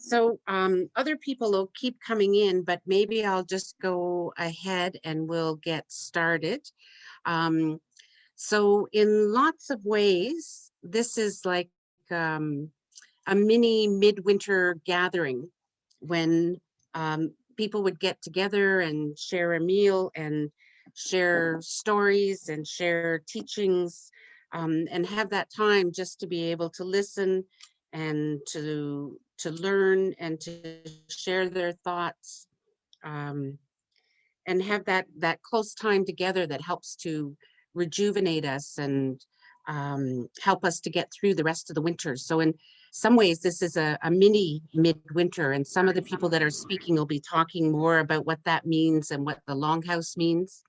So other people will keep coming in, but maybe I'll just go ahead and we'll get started. So in lots of ways, this is like a mini midwinter gathering when people would get together and share a meal and share stories and share teachings, and have that time just to be able to listen and to learn and to share their thoughts, and have that close time together that helps to rejuvenate us and help us to get through the rest of the winter. So in some ways, this is a mini midwinter, and some of the people that are speaking will be talking more about what that means and what the longhouse means.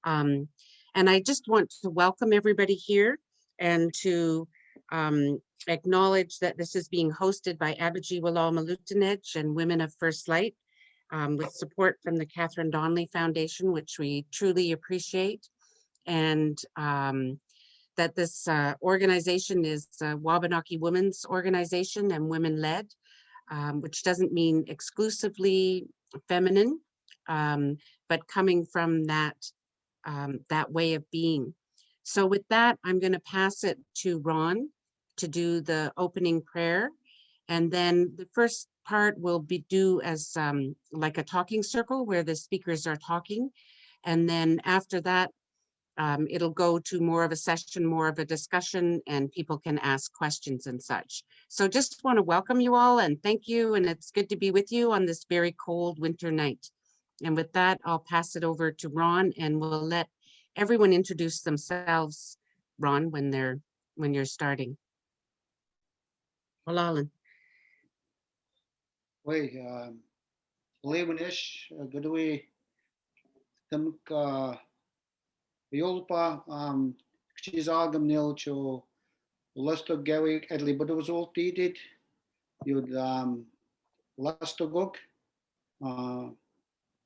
And I just want to welcome everybody here and to acknowledge that this is being hosted by Abiji Walal Malutanej and Women of First Light, with support from the Catherine Donnelly Foundation, which we truly appreciate. And that this organization is a Wabanaki women's organization and women-led, which doesn't mean exclusively feminine, but coming from that way of being. So with that, I'm going to pass it to Ron to do the opening prayer. And then the first part will be due as like a talking circle where the speakers are talking. And then after that, it'll go to more of a session, more of a discussion, and people can ask questions and such. So just want to welcome you all and thank you. And it's good to be with you on this very cold winter night. And with that, I'll pass it over to Ron, and we'll let everyone introduce themselves, Ron, when you're starting. Walalan. Wait, Lewinish, Gadui, Tamka, Yolpa, Chizagam Nilcho, Wolastoqewi Edli, but it was all dated. You'd Wolastoqewi,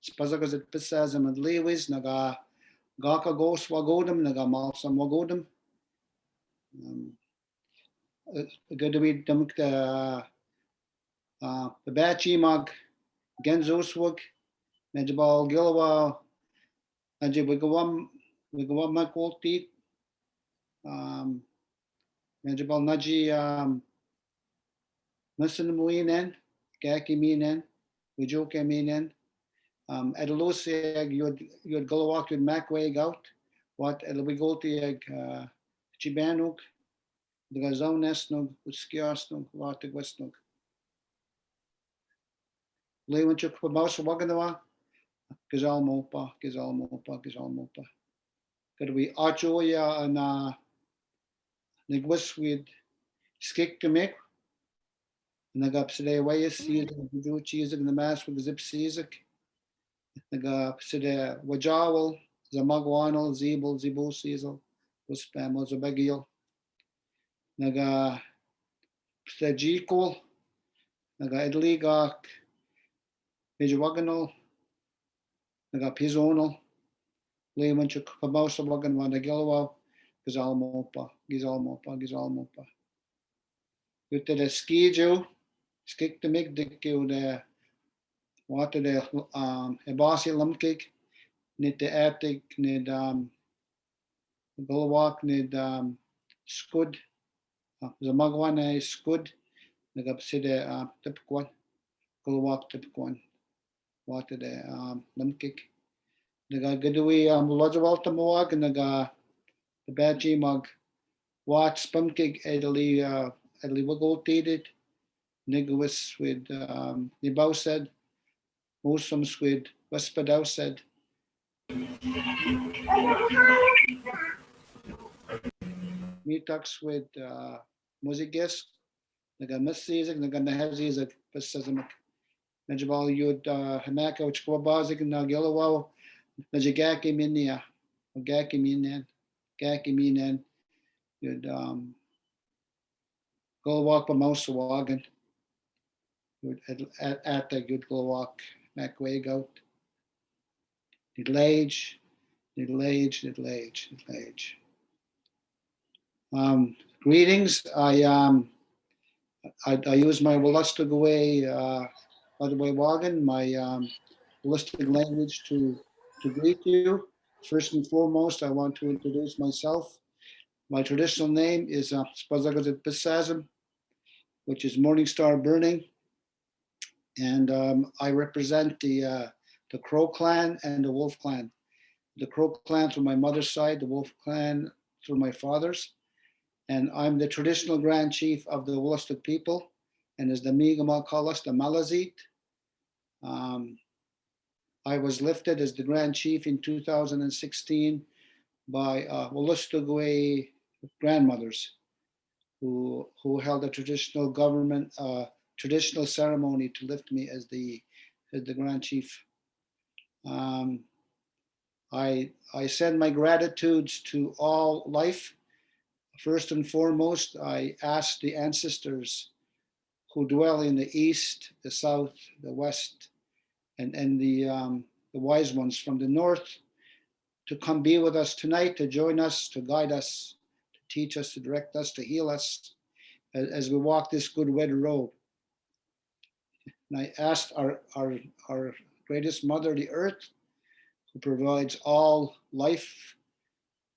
spasaqsit possesom and Lewis, Naga Gaka Gos Wagodam, Naga Malsam Wagodam. Gadui Tamka. The Bachi Mag Genzoswag, Najabal Gilwa, Najibwigawam Makolti, Najabal Naji Muslimuinen, Gaki Minen, Wijoka Minen, Edelosiag, you'd Gulawak, you'd Macwag out, what Elwigoltiag Chibanuk, the Gazonesnog, Uskiasnog, Wategwestnog. Leeuwenchuk voor Bouwse Wagganawa, Gizalmopa. Could we Archoya and Nigwis with Skik to make? Nagapside Wayas, Season, cheese in the mass with the Zip Seasic. Nagapside Wajawal, Zamagwanal, Zebel, Zibu Seasel, Uspam, Ozabagil. Naga Stajikol, Naga Edligak. Miigam'agan, Naga Pizonal, Leeuwenchuk, Pabausa Wagan, Wanagilawa, Gizalmopa. You did a skijo, skik the mig, dick you the water the Ebasi Lumkik, nid the attic, nid Gulawak, nid Scud, the Magwana Scud, Nagapside Tipquan, Gulawak Tipquan. Water the Lumkik. Naga Gadui Lozawalta Moag, Naga the Baji Mug, Wat Spumkik Edley Wiggle Dated, Nigwis with Nibau said, Mosums with Westpadau said. Meetux with Muzigis, Naga Missizig, Naga Nahazizig, Possesom. Najabal Yud Hamaka, which Kwabazik and Nagilawa, Najagaki Minia, Gaki Minen, you'd go walk by Mousawagan, you'd at the good go walk, Macway goat. Did lage. Greetings. I use my Wolastoqewi miigam'agan, my holistic language to greet you. First and foremost, I want to introduce myself. My traditional name is spasaqsit possesom, which is Morning Star Burning, and I represent the Crow clan and the Wolf clan. The Crow clan through my mother's side, the Wolf clan through my father's, and I'm the traditional Grand Chief of the Wolastoq people, and as the miigam'agan, the Malazit. I was lifted as the Grand Chief in 2016 by Wolastoqewi grandmothers who held a traditional government, traditional ceremony to lift me as the Grand Chief. I send my gratitudes to all life. First and foremost, I ask the ancestors who dwell in the east, the south, the west, and the wise ones from the north to come be with us tonight, to join us, to guide us, to teach us, to direct us, to heal us as we walk this good wed road. And I asked our greatest mother, the earth, who provides all life,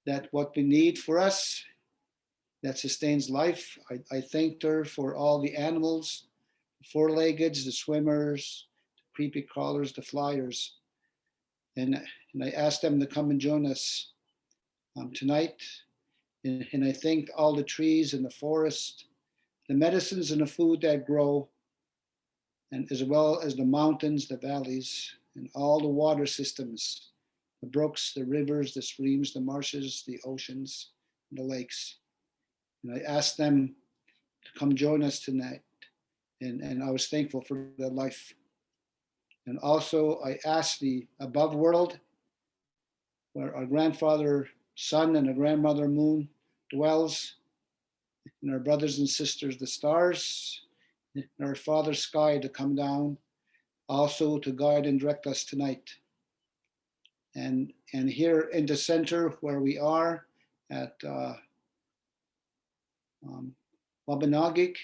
that what we need for us, that sustains life. I thanked her for all the animals, the four-leggeds, the swimmers, the creepy crawlers, the flyers. And I asked them to come and join us tonight. And I thanked all the trees in the forest, the medicines and the food that grow, and as well as the mountains, the valleys, and all the water systems, the brooks, the rivers, the streams, the marshes, the oceans, and the lakes. And I asked them to come join us tonight. And I was thankful for their life. And also I asked the above world, where our grandfather sun and our grandmother moon dwells, and our brothers and sisters, the stars, and our father sky, to come down, also to guide and direct us tonight. And here in the center where we are at Wabanaki,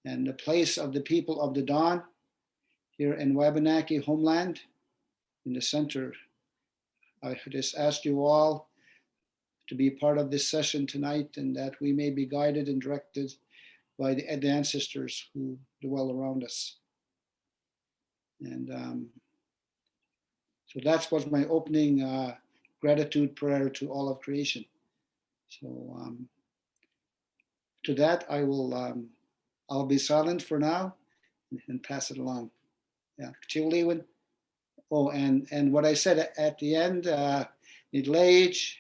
and the place of the people of the dawn, here in Wabanaki homeland, in the center, I just ask you all to be part of this session tonight, and that we may be guided and directed by the ancestors who dwell around us. And so that was my opening gratitude prayer to all of creation. So to that, I'll be silent for now and pass it along. Yeah, oh, and what I said at the end, nidlage.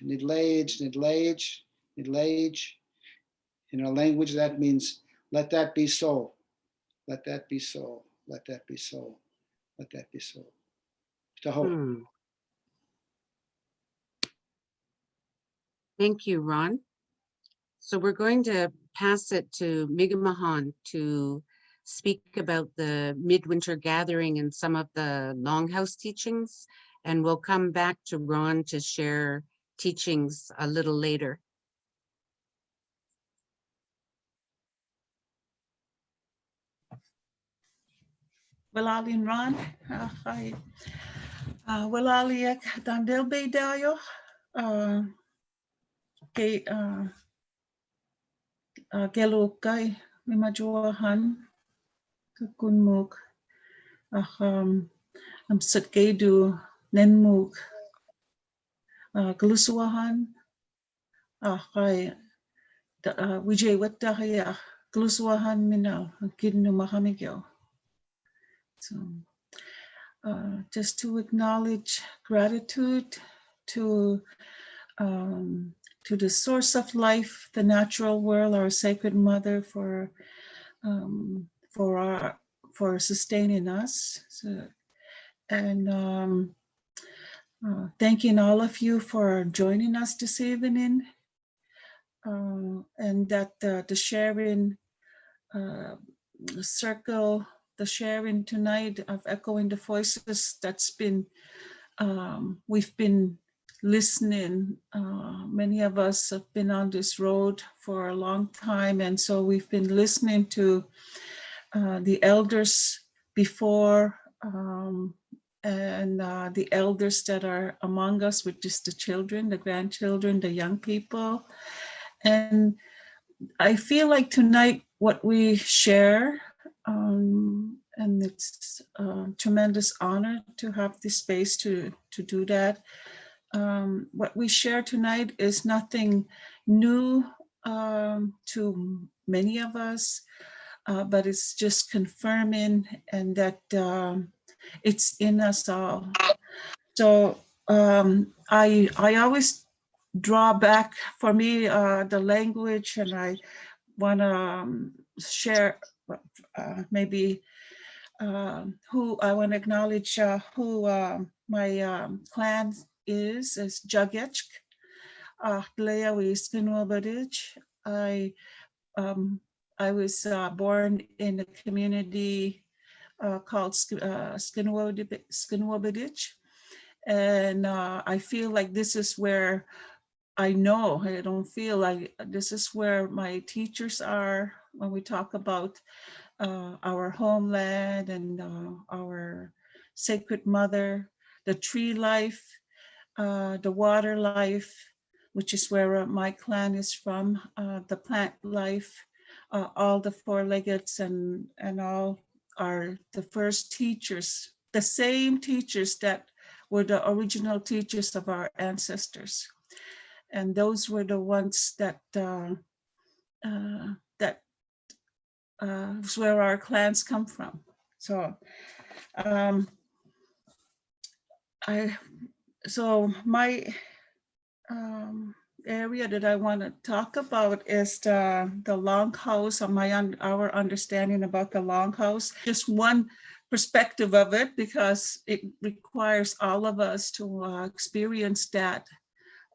In our language, that means let that be so, let that be so, let that be so, let that be so. Tahoe. Thank you, Ron. So we're going to pass it to miigam'agan to speak about the midwinter gathering and some of the longhouse teachings, and we'll come back to Ron to share teachings a little later. Walalin Ron, hi. Walaliak Dandelbe Dayo, Gelukai, Mimajuahan, Kunmuk, Satgedu, Nenmuk, Glusuahan, Hi, Vijay Wattahaya, Glusuahan Mina, Kidnu Mahamigyo. So, just to acknowledge gratitude to the source of life, the natural world, our sacred mother, for sustaining us. So, and thanking all of you for joining us this evening, and that the sharing circle, the sharing tonight of echoing the voices that's been we've been listening. Many of us have been on this road for a long time, and so we've been listening to the elders before, and the elders that are among us, which is the children, the grandchildren, the young people. And I feel like tonight what we share, and it's a tremendous honor to have this space to do that. What we share tonight is nothing new to many of us, but it's just confirming and that it's in us all. So I always draw back, for me, the language, and I want to share maybe who I want to acknowledge who my clan is Jagechk, Akonutomakonol. I was born in a community called Skinwabadich, and I feel like this is where I know, I don't feel like this is where my teachers are when we talk about our homeland and our sacred mother, the tree life, the water life, which is where my clan is from, the plant life, all the four-leggeds and all are the first teachers, the same teachers that were the original teachers of our ancestors. And those were the ones that is where our clans come from. So my area that I want to talk about is the longhouse, our understanding about the longhouse. Just one perspective of it, because it requires all of us to experience that,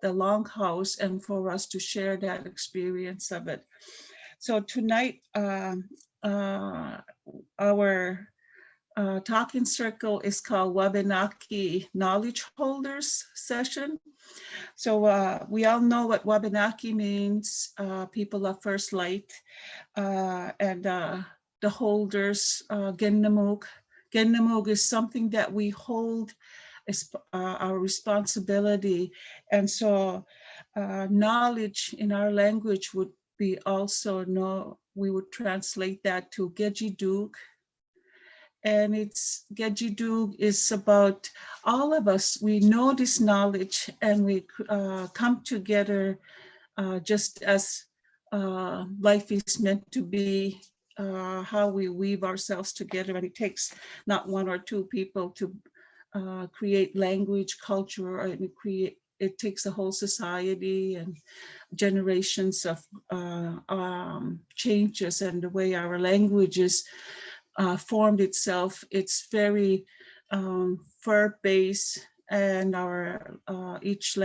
the longhouse, and for us to share that experience of it. So tonight, our talking circle is called Wabanaki Knowledge Holders Session. So we all know what Wabanaki means, people of first light, and the holders, Gennemug. Gennemug is something that we hold as our responsibility. And so knowledge in our language would be also, we would translate that to Gejidug. And it's Gejidug is about all of us. We know this knowledge and we come together just as life is meant to be, how we weave ourselves together. And it takes not one or two people to create language, culture, and it takes a whole society and generations of changes, and the way our languages formed itself. It's very verb-based, and our each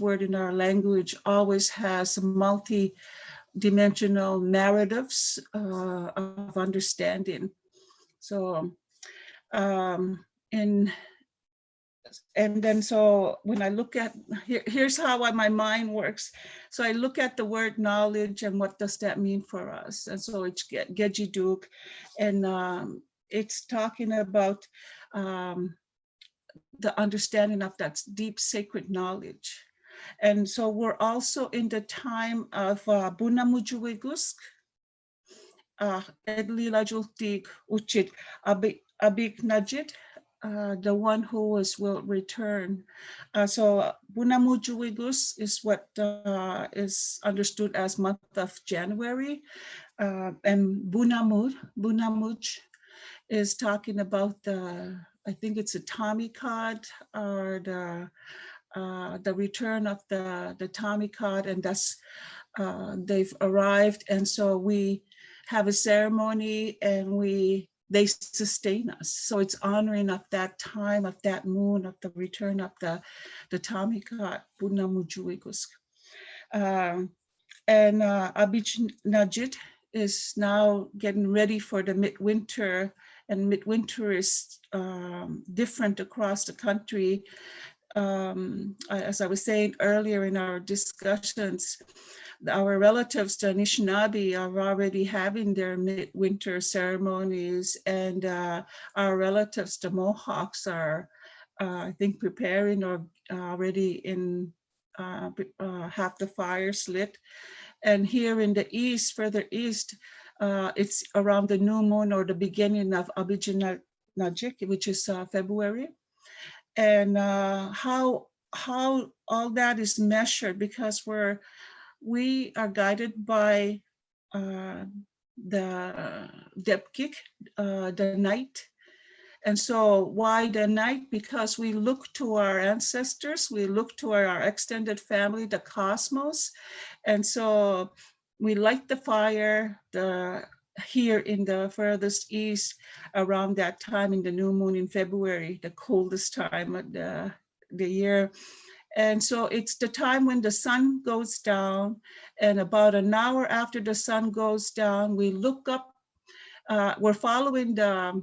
word in our language always has multi-dimensional narratives of understanding. So so when I look at, here's how my mind works. So I look at the word knowledge and what does that mean for us? And so it's Gejidug, and it's talking about the understanding of that deep sacred knowledge. And so we're also in the time of Bunamujuwegwi'skwaq, Edlilajultig Uchid Abik Najid, the one who will return. So Bunamujuwegwi'skwaq is what is understood as month of January, and Bunamuj is talking about I think it's a Tommy cod, or the return of the Tommy cod, and that's they've arrived, and so we have a ceremony and they sustain us. So it's honoring of that time, of that moon, of the return of the Tommy cod, Bunamujuwegwi'skwaq. And Abich Najid is now getting ready for the midwinter, and midwinter is different across the country. as I was saying earlier in our discussions, our relatives, the Anishinaabe, are already having their midwinter ceremonies, and our relatives, the Mohawks, are, I think, preparing or already in have the fires lit. And here in the east, further east, it's around the new moon or the beginning of Abijinajik, which is February. And how all that is measured, because we are guided by the Depkik, the night. And so why the night? Because we look to our ancestors, we look to our extended family, the cosmos. And so we light the fire here in the furthest east around that time in the new moon in February, the coldest time of the year. And so it's the time when the sun goes down, and about an hour after the sun goes down, we look up, we're following the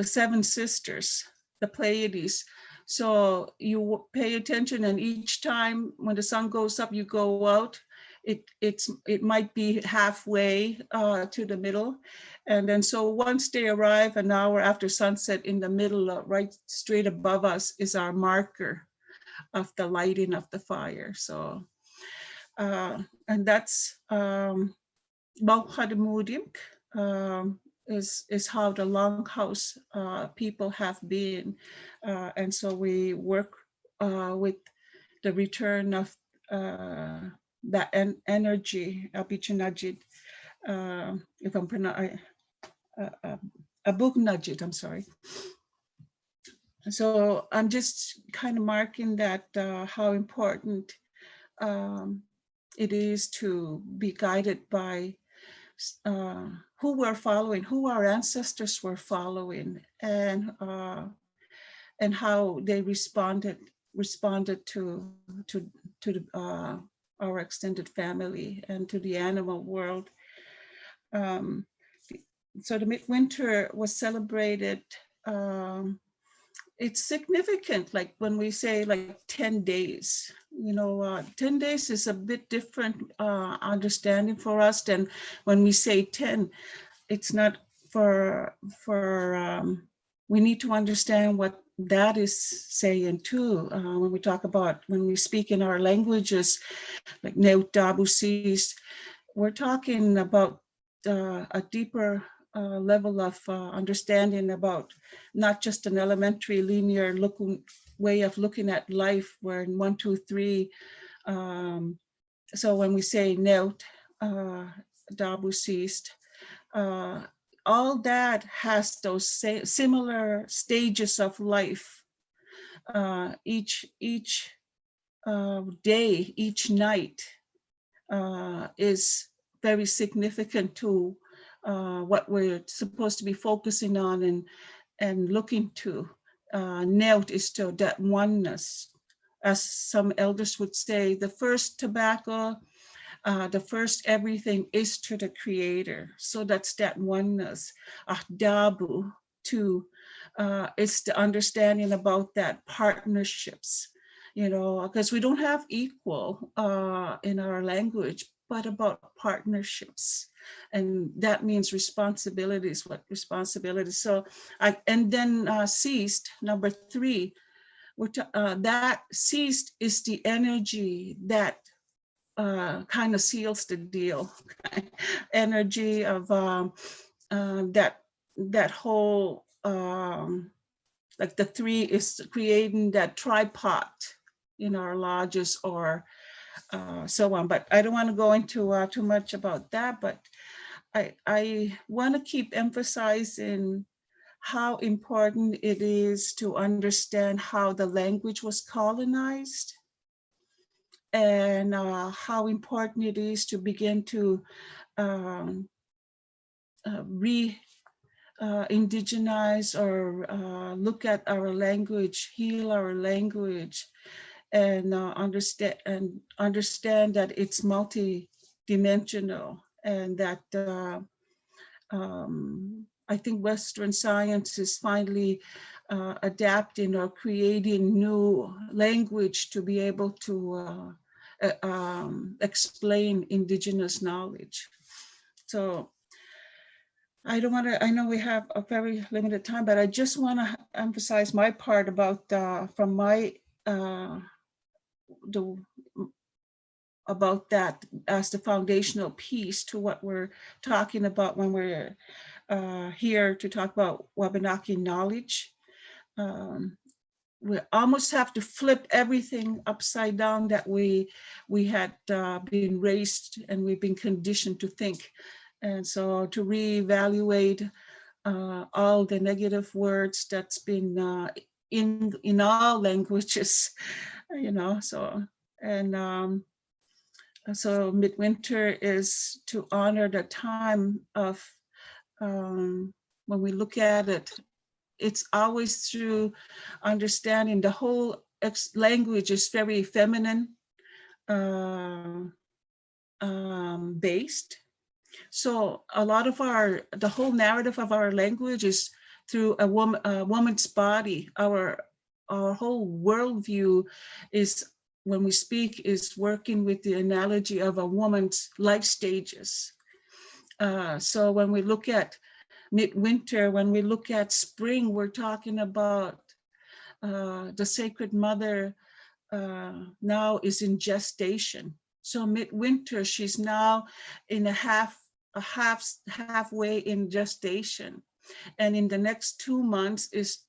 seven sisters, the Pleiades. So you pay attention, and each time when the sun goes up, you go out. It might be halfway to the middle, and then so once they arrive an hour after sunset, in the middle, right straight above us, is our marker of the lighting of the fire. So and that's Mauhadamudim. Is how the longhouse people have been. And so we work with the return of that energy, Abichinajid, if I'm pronouncing, Abugnajid, I'm sorry. So I'm just kind of marking that how important it is to be guided by who we're following, who our ancestors were following, and how they responded to our extended family and to the animal world. So the midwinter was celebrated. It's significant, like when we say like 10 days, 10 days is a bit different understanding for us than when we say 10. It's not we need to understand what that is saying too. When we speak in our languages, like Neut Dabusis, we're talking about a deeper level of understanding about not just an elementary linear way of looking at life, where in 1, 2, 3. So when we say Neut Dabusis, all that has those similar stages of life. Each day, each night is very significant to what we're supposed to be focusing on and looking to. Neut is to that oneness. As some elders would say, the first tobacco, the first everything is to the creator. So that's that oneness. Dabu, too, it's the understanding about that partnerships, because we don't have equal in our language, but about partnerships. And that means responsibilities, what responsibilities. So, and then ceased, number 3, that ceased is the energy that kind of seals the deal. Energy of that whole, like the 3 is creating that tripod in our lodges or so on. But I don't want to go into too much about that, but I want to keep emphasizing how important it is to understand how the language was colonized, and how important it is to begin to indigenize or look at our language, heal our language, and understand that it's multi-dimensional, and that I think Western science is finally adapting or creating new language to be able to explain indigenous knowledge. So I don't want to, I know we have a very limited time, but I just want to emphasize my part about from my, about that as the foundational piece to what we're talking about when we're here to talk about Wabanaki knowledge. We almost have to flip everything upside down that we had been raised and we've been conditioned to think. And so to reevaluate all the negative words that's been in all languages, you know, so, and so midwinter is to honor the time of, when we look at it, it's always through understanding the whole language is very feminine based. So a lot of the whole narrative of our language is through a woman's body. Our whole worldview is, when we speak, is working with the analogy of a woman's life stages. So when we look at midwinter, when we look at spring, we're talking about the sacred mother now is in gestation. So midwinter, she's now in halfway in gestation. And in the next 2 months is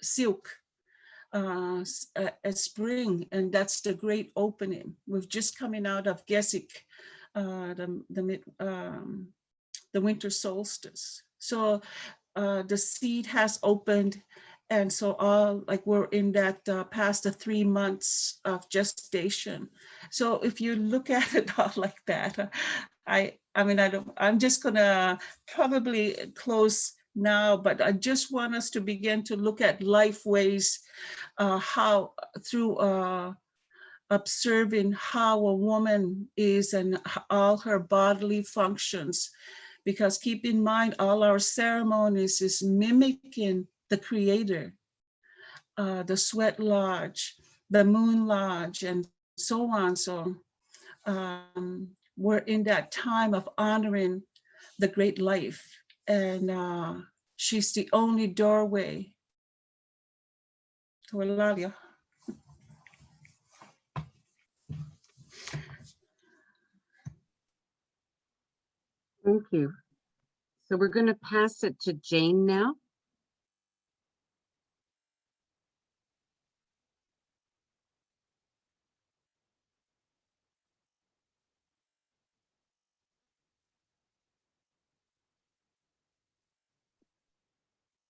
silk at spring, and that's the great opening. We're just coming out of Gesik, the winter solstice. So the seed has opened, and so all, like, we're in that past the 3 months of gestation. So if you look at it all like that, I'm just gonna probably close now, but I just want us to begin to look at life ways, how through observing how a woman is and all her bodily functions. Because keep in mind, all our ceremonies is mimicking the creator, the sweat lodge, the moon lodge, and so on. So we're in that time of honoring the great life. And she's the only doorway to Eulalia. Thank you. So we're going to pass it to Jane now.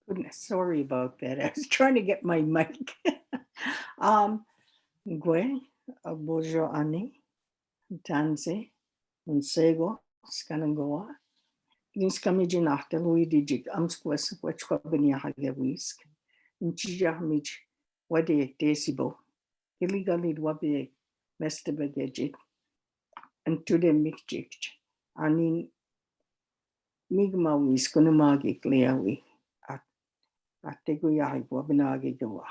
Goodness, sorry about that. I was trying to get my mic. Gwe, Bojo Ani, Tanze, Unsego, Skanangoa. This comedy after Louis Digit, Amsquas, which Wabania Hagewisk, Nchija Mich, Wade Desibo, illegally Wabi, Mesterbegejit, and to the Mikjik, Anin miigam'agan Wapna'kikewi'skwaq.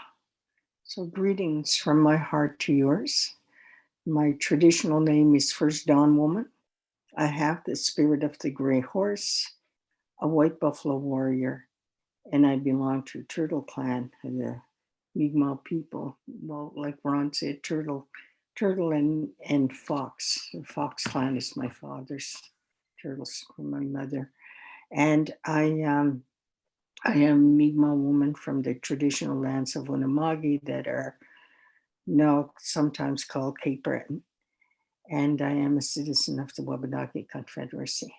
So greetings from my heart to yours. My traditional name is First Dawn Woman. I have the spirit of the gray horse, a white buffalo warrior, and I belong to Turtle Clan, the Mi'kmaq people. Well, like Ron said, Turtle and Fox. The Fox Clan is my father's, Turtles for my mother. And I am a Mi'kmaq woman from the traditional lands of Untitled that are now sometimes called Cape Breton. And I am a citizen of the Wabanaki Confederacy.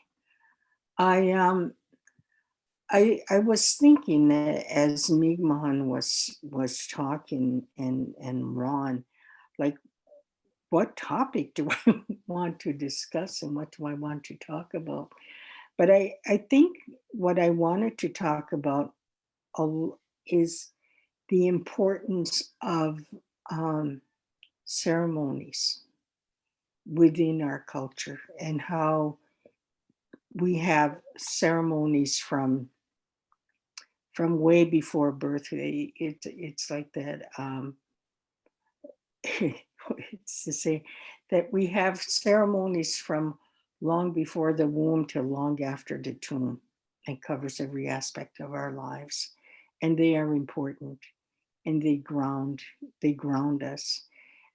I was thinking that as Mi'kmaq was talking and Ron, like, what topic do I want to discuss and what do I want to talk about? But I think what I wanted to talk about is the importance of ceremonies within our culture and how we have ceremonies from from way before birthday. It's like that. It's to say that we have ceremonies from long before the womb to long after the tomb. It covers every aspect of our lives, and they are important, and they ground us.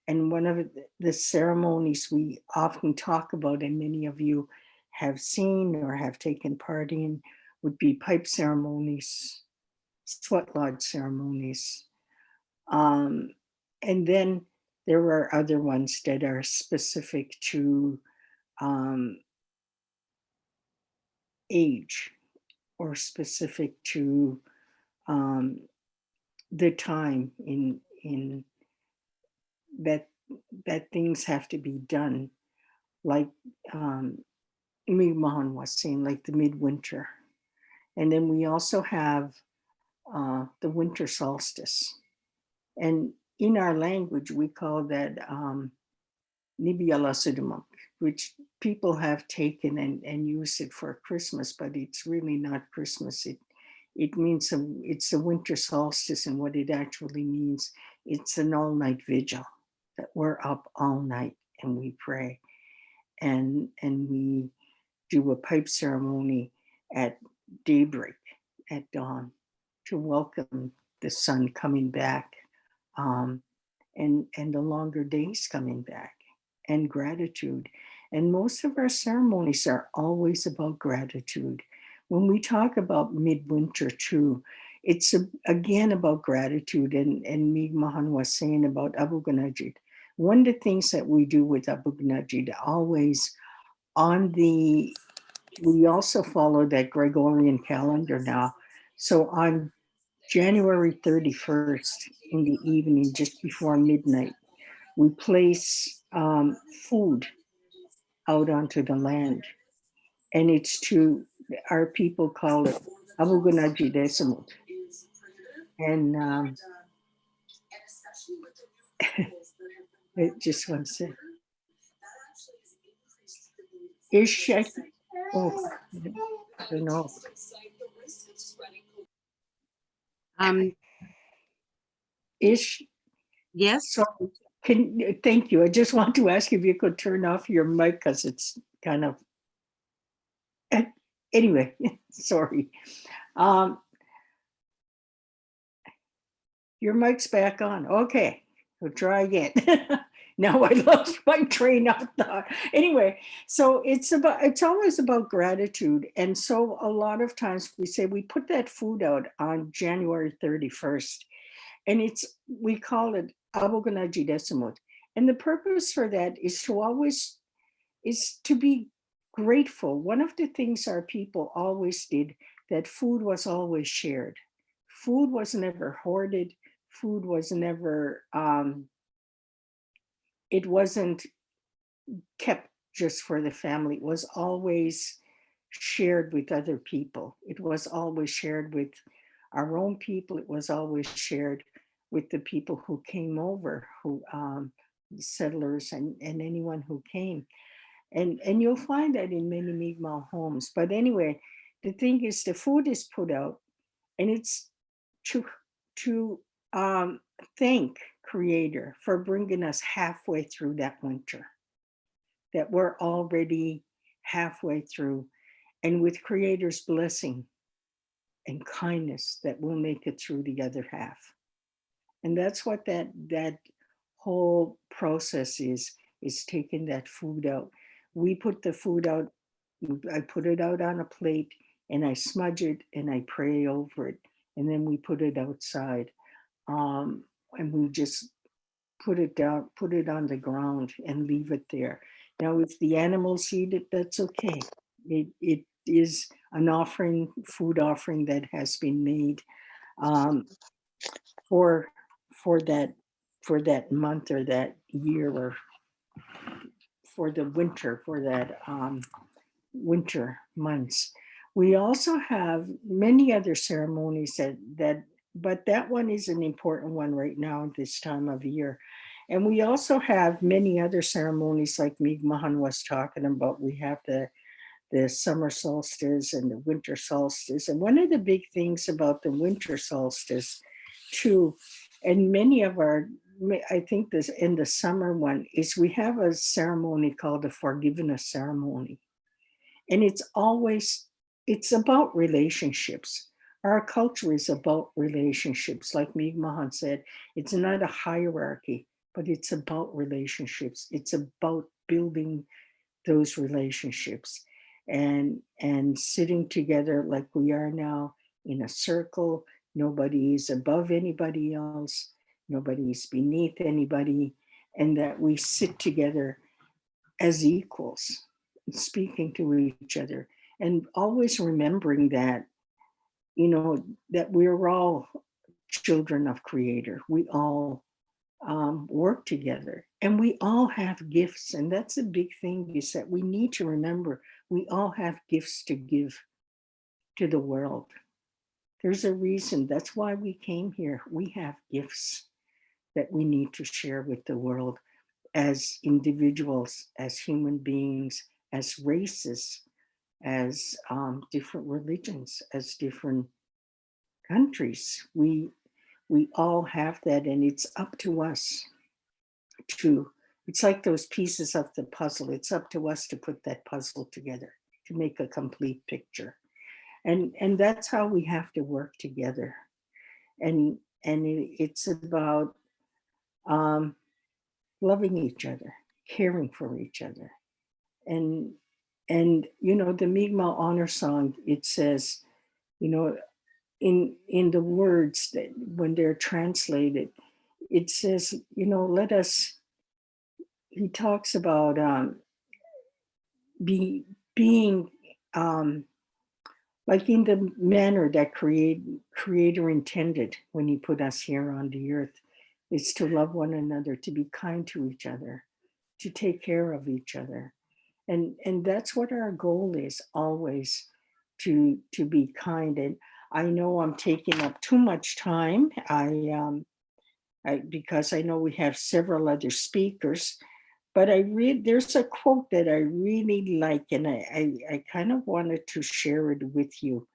And one of the ceremonies we often talk about, and many of you have seen or have taken part in, would be pipe ceremonies, sweat lodge ceremonies. And then there are other ones that are specific to age or specific to the time in that things have to be done, like Miigam'agan was saying, like the midwinter. And then we also have the winter solstice. And in our language, we call that Nibialasudamak, which people have taken and used it for Christmas, but it's really not Christmas. It means it's a winter solstice, and what it actually means, it's an all-night vigil, that we're up all night and we pray. And we do a pipe ceremony at daybreak, at dawn, to welcome the sun coming back, and the longer days coming back, and gratitude. And most of our ceremonies are always about gratitude. When we talk about midwinter too, it's again about gratitude. And Miigam'agan was saying about abuganajid. One of the things that we do with abuganajid always we also follow that Gregorian calendar now. So on January 31st in the evening, just before midnight, we place food out onto the land. And it's our people call it abuganajid esamut. And just one sec. Oh, I don't know. Yes. So thank you. I just want to ask if you could turn off your mic because it's kind of, anyway, sorry. Your mic's back on. Okay, we'll try again. Now I lost my train of thought. Anyway, so it's always about gratitude. And so a lot of times we say we put that food out on January 31st, and we call it abuganajid esamut. And the purpose for that is to be grateful. One of the things our people always did, that food was always shared. Food was never hoarded. Food was never, it wasn't kept just for the family. It was always shared with other people. It was always shared with our own people. It was always shared with the people who came over, who settlers and anyone who came. And you'll find that in many Mi'kmaq homes. But anyway, the thing is, the food is put out, and it's to thank Creator for bringing us halfway through that winter, that we're already halfway through, and with Creator's blessing and kindness that we'll make it through the other half. And that's what that whole process is taking that food out. We put the food out, I put it out on a plate, and I smudge it and I pray over it. And then we put it outside. And we just put it down, put it on the ground and leave it there. Now, if the animals eat it, that's okay. It is an offering, food offering that has been made for that month or that year, or for the winter, for that winter months. We also have many other ceremonies but that one is an important one right now, this time of year. And we also have many other ceremonies like Miigam'agan was talking about. We have the summer solstice and the winter solstice. And one of the big things about the winter solstice too, and many of our, I think this in the summer one, is we have a ceremony called the forgiveness ceremony. And it's about relationships. Our culture is about relationships. Like miigam'agan said, it's not a hierarchy, but it's about relationships. It's about building those relationships and sitting together like we are now in a circle. Nobody is above anybody else. Nobody is beneath anybody. And that we sit together as equals, speaking to each other, and always remembering that, you know, that we're all children of Creator. We all work together, and we all have gifts. And that's a big thing, is that we need to remember we all have gifts to give to the world. There's a reason. That's why we came here. We have gifts that we need to share with the world as individuals, as human beings, as races, as different religions, as different countries. We all have that, and it's up to us to, it's like those pieces of the puzzle. It's up to us to put that puzzle together to make a complete picture. And that's how we have to work together. And it's about loving each other, caring for each other. And you know, the Mi'kmaq honor song, it says, you know, in the words that when they're translated, it says, you know, let us, he talks about being like in the manner that Creator intended when he put us here on the earth, is to love one another, to be kind to each other, to take care of each other. And that's what our goal is, always, to be kind. And I know I'm taking up too much time. Because I know we have several other speakers, but there's a quote that I really like, and I kind of wanted to share it with you.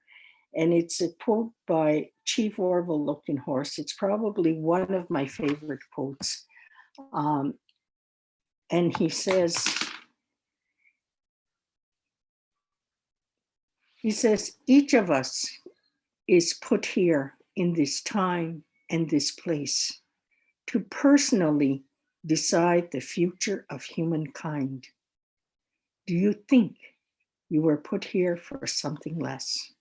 And it's a quote by Chief Orville Looking Horse. It's probably one of my favorite quotes. And he says, each of us is put here in this time and this place to personally decide the future of humankind. Do you think you were put here for something less?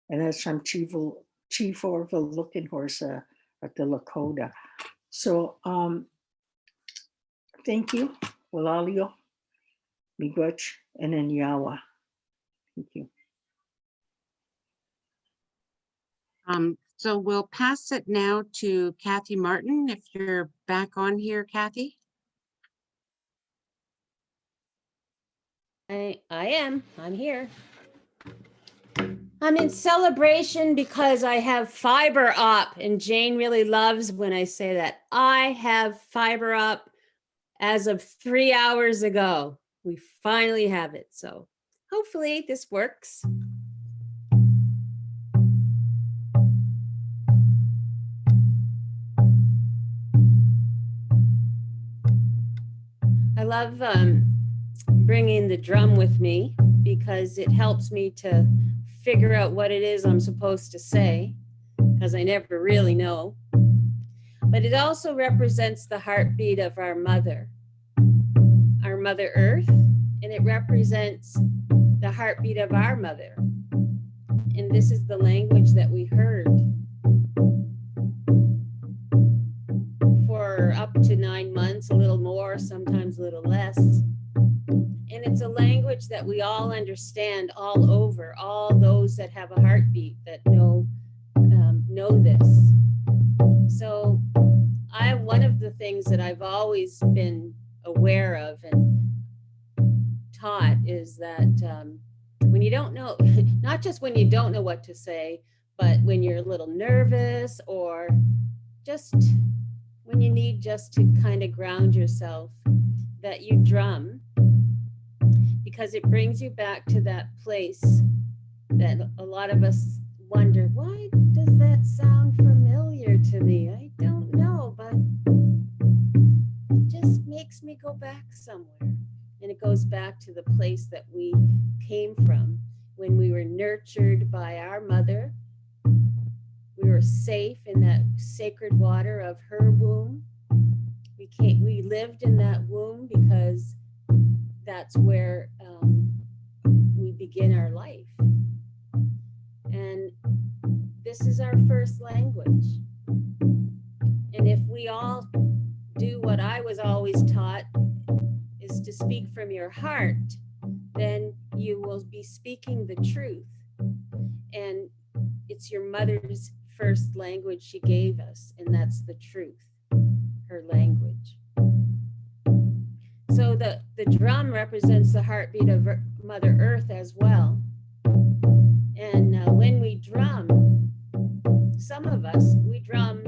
And that's from Chief Orville Looking Horse at the Lakota. So thank you, Walalio, Miigwech, and then Yawa. Thank you. So we'll pass it now to Kathy Martin, if you're back on here, Kathy. I am. I'm here. I'm in celebration because I have fiber up, and Jane really loves when I say that. I have fiber up as of 3 hours ago. We finally have it. So hopefully this works. I love bringing the drum with me because it helps me to figure out what it is I'm supposed to say, because I never really know. But it also represents the heartbeat of our Mother Earth, and it represents the heartbeat of our mother. And this is the language that we heard for up to 9 months, a little more, sometimes a little less. And it's a language that we all understand all over, all those that have a heartbeat that know this. So one of the things that I've always been aware of and taught is that when you don't know, not just when you don't know what to say, but when you're a little nervous or just when you need just to kind of ground yourself, that you drum. because it brings you back to that place that a lot of us wonder, why does that sound familiar to me? I don't know, but it just makes me go back somewhere. And it goes back to the place that we came from when we were nurtured by our mother. We were safe in that sacred water of her womb. We lived in that womb because that's where we begin our life. And this is our first language. And if we all do what I was always taught, is to speak from your heart, then you will be speaking the truth. And it's your mother's first language she gave us, and that's the truth, her language. So the drum represents the heartbeat of Mother Earth as well. And when we drum, some of us, we drum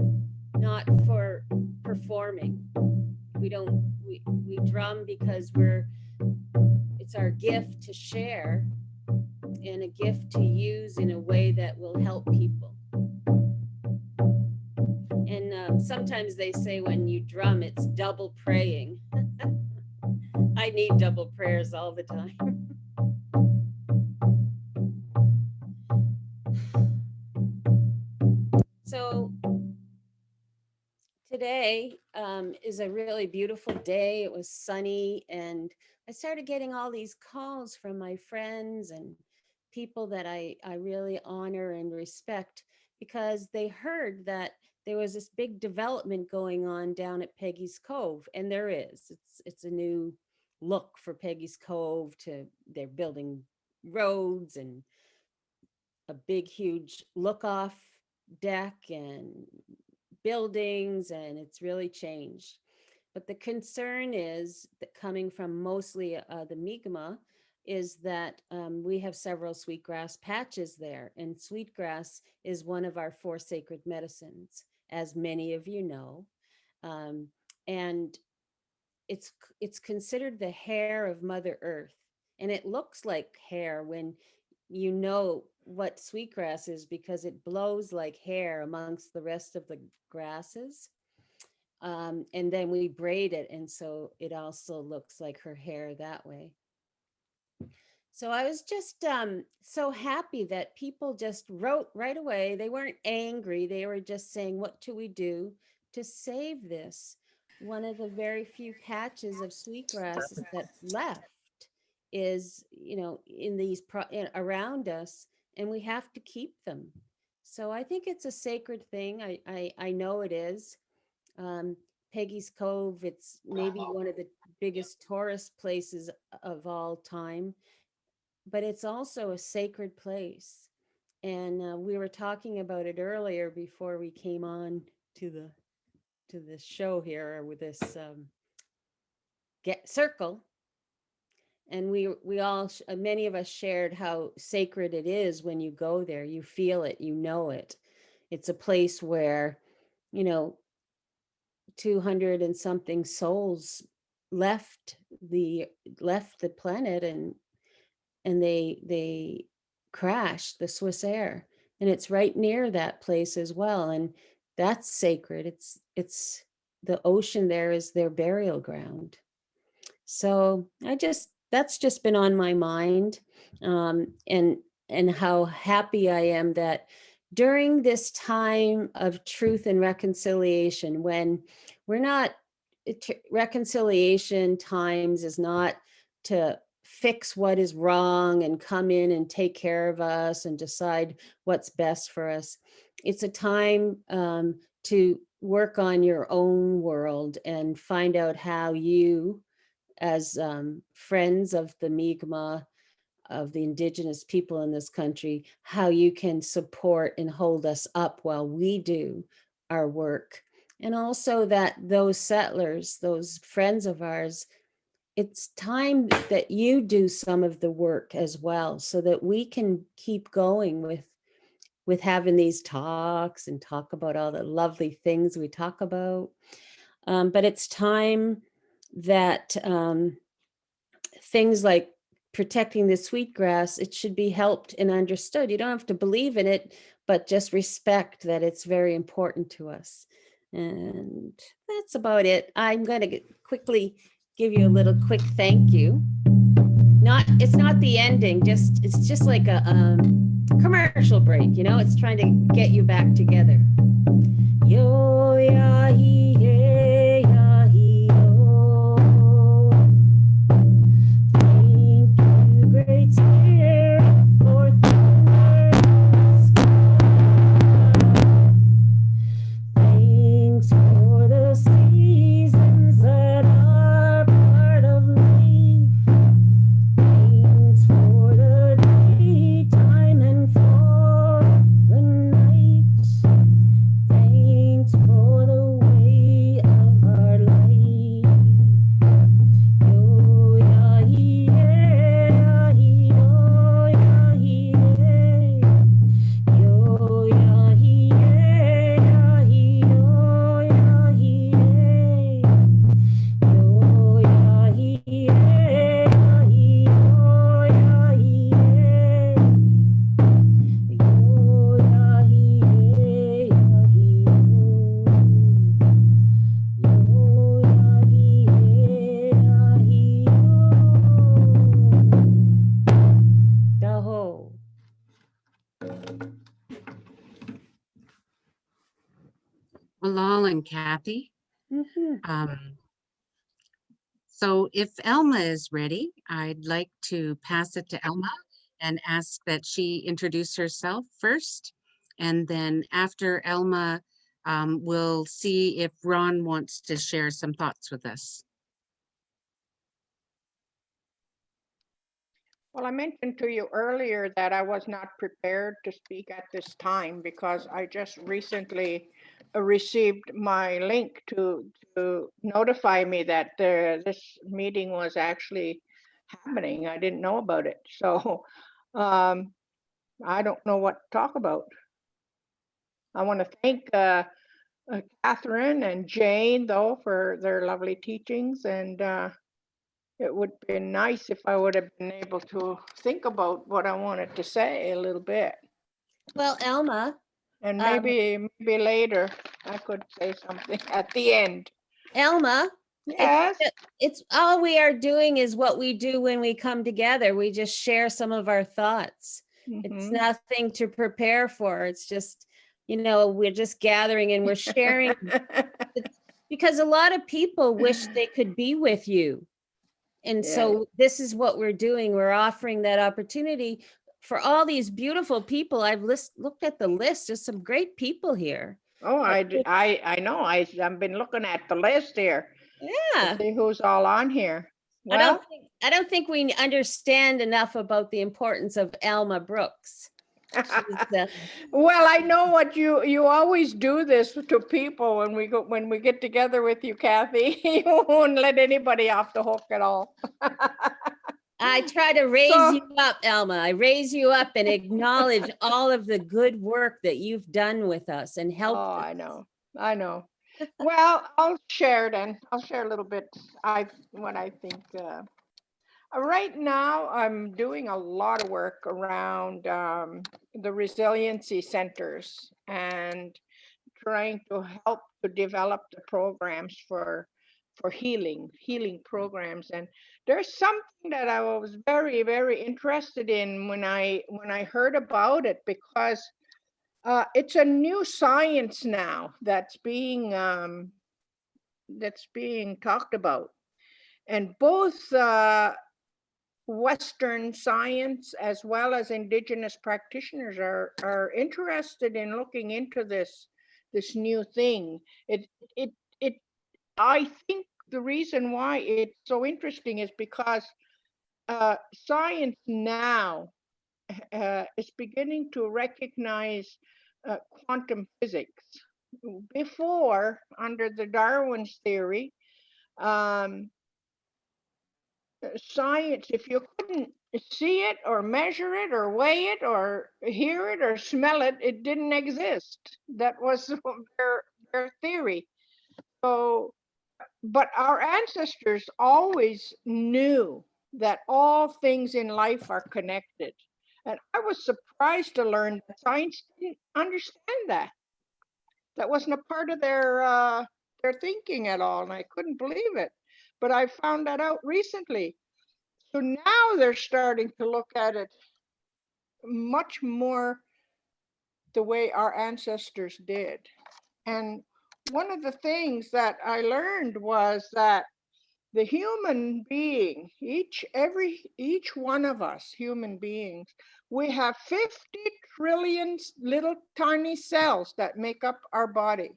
not for performing. We drum because it's our gift to share and a gift to use in a way that will help people. And sometimes they say when you drum, it's double praying. I need double prayers all the time. So today is a really beautiful day. It was sunny, and I started getting all these calls from my friends and people that I really honor and respect, because they heard that there was this big development going on down at Peggy's Cove, and there is. It's a new look for Peggy's Cove. They're building roads and a big, huge look-off deck and buildings, and it's really changed. But the concern is that coming from mostly the miigam'agan is that we have several sweetgrass patches there, and sweetgrass is one of our 4 sacred medicines, as many of you know. And it's considered the hair of Mother Earth, and it looks like hair when you know what sweetgrass is, because it blows like hair amongst the rest of the grasses. And then we braid it, and so it also looks like her hair that way. So I was just so happy that people just wrote right away. They weren't angry. They were just saying, what do we do to save this? One of the very few patches of sweetgrass that's left is, in these around us, and we have to keep them. So I think it's a sacred thing. I know it is. Peggy's Cove, it's maybe one of the biggest tourist places of all time, but it's also a sacred place. And we were talking about it earlier before we came on to the show here with this circle. And we all, many of us shared how sacred it is when you go there. You feel it, you know it. It's a place where, 200 and something souls left the planet, and they crashed the Swissair, and it's right near that place as well, and that's sacred. It's the ocean there is their burial ground. So that's just been on my mind, and how happy I am that during this time of truth and reconciliation, when we're not, reconciliation times is not to fix what is wrong and come in and take care of us and decide what's best for us. It's a time to work on your own world and find out how you, as friends of the miigam'agan, of the indigenous people in this country, how you can support and hold us up while we do our work. And also that those settlers, those friends of ours, it's time that you do some of the work as well, so that we can keep going with having these talks and talk about all the lovely things we talk about. But it's time that things like protecting the sweetgrass, it should be helped and understood. You don't have to believe in it, but just respect that it's very important to us. And that's about it. I'm going to quickly give you a little quick thank you. It's not the ending, it's just like a commercial break, you know, it's trying to get you back together. Yo ya he hey ya he yo. Thank you, Great Spirit, for thunder and sky. Thanks for the seasons that are part of life. Thanks for the daytime and for the night. Thanks for the way of our life. Yo ya he ya he yo ya he yo ya he ya he yo ya he yo ya he ya he yo ya he yo ya he ya he yo ya he ya he Daho. Malal and Kathy. Mhm. So if Alma is ready, I'd like to pass it to Alma and ask that she introduce herself first. And then after Alma, we'll see if Ron wants to share some thoughts with us. Well, I mentioned to you earlier that I was not prepared to speak at this time because I just recently received my link to notify me that this meeting was actually happening. I didn't know about it. So I don't know what to talk about. I want to thank Catherine and Jane, though, for their lovely teachings. And it would be nice if I would have been able to think about what I wanted to say a little bit. Well, Alma, And maybe later I could say something at the end. Alma, Yes. it's all we are doing is what we do when we come together. We just share some of our thoughts. It's Mhm. nothing to prepare for. It's just, you know, we're just gathering and we're sharing because a lot of people wish they could be with you. And Yeah. so this is what we're doing. We're offering that opportunity for all these beautiful people. I've looked at the list. There's some great people here. Oh, I know. I've been looking at the list here. Yeah. To see who's all on here. Well, I don't think we understand enough about the importance of Alma Brooks. well, I know what you always do this to people when we get together with you, Kathy. You won't let anybody off the hook at all. I try to raise you up, Alma. I raise you up and acknowledge all of the good work that you've done with us and helped. Oh, I know. Well, I'll share then. I'll share a little bit. What I think. Right now, I'm doing a lot of work around the resiliency centers and trying to help to develop the programs for healing programs. And there's something that I was very, very interested in when I heard about it, because it's a new science now that's being talked about, and both Western science as well as Indigenous practitioners are interested in looking into this new thing. I think the reason why it's so interesting is because science now is beginning to recognize quantum physics. Before, under the Darwin's theory, science, if you couldn't see it or measure it or weigh it or hear it or smell it, it didn't exist. That was their theory. So, but our ancestors always knew that all things in life are connected. And I was surprised to learn that science didn't understand that. That wasn't a part of their thinking at all, and I couldn't believe it. But I found that out recently. So now they're starting to look at it much more the way our ancestors did. And one of the things that I learned was that the human being, each one of us human beings, we have 50 trillion little tiny cells that make up our body.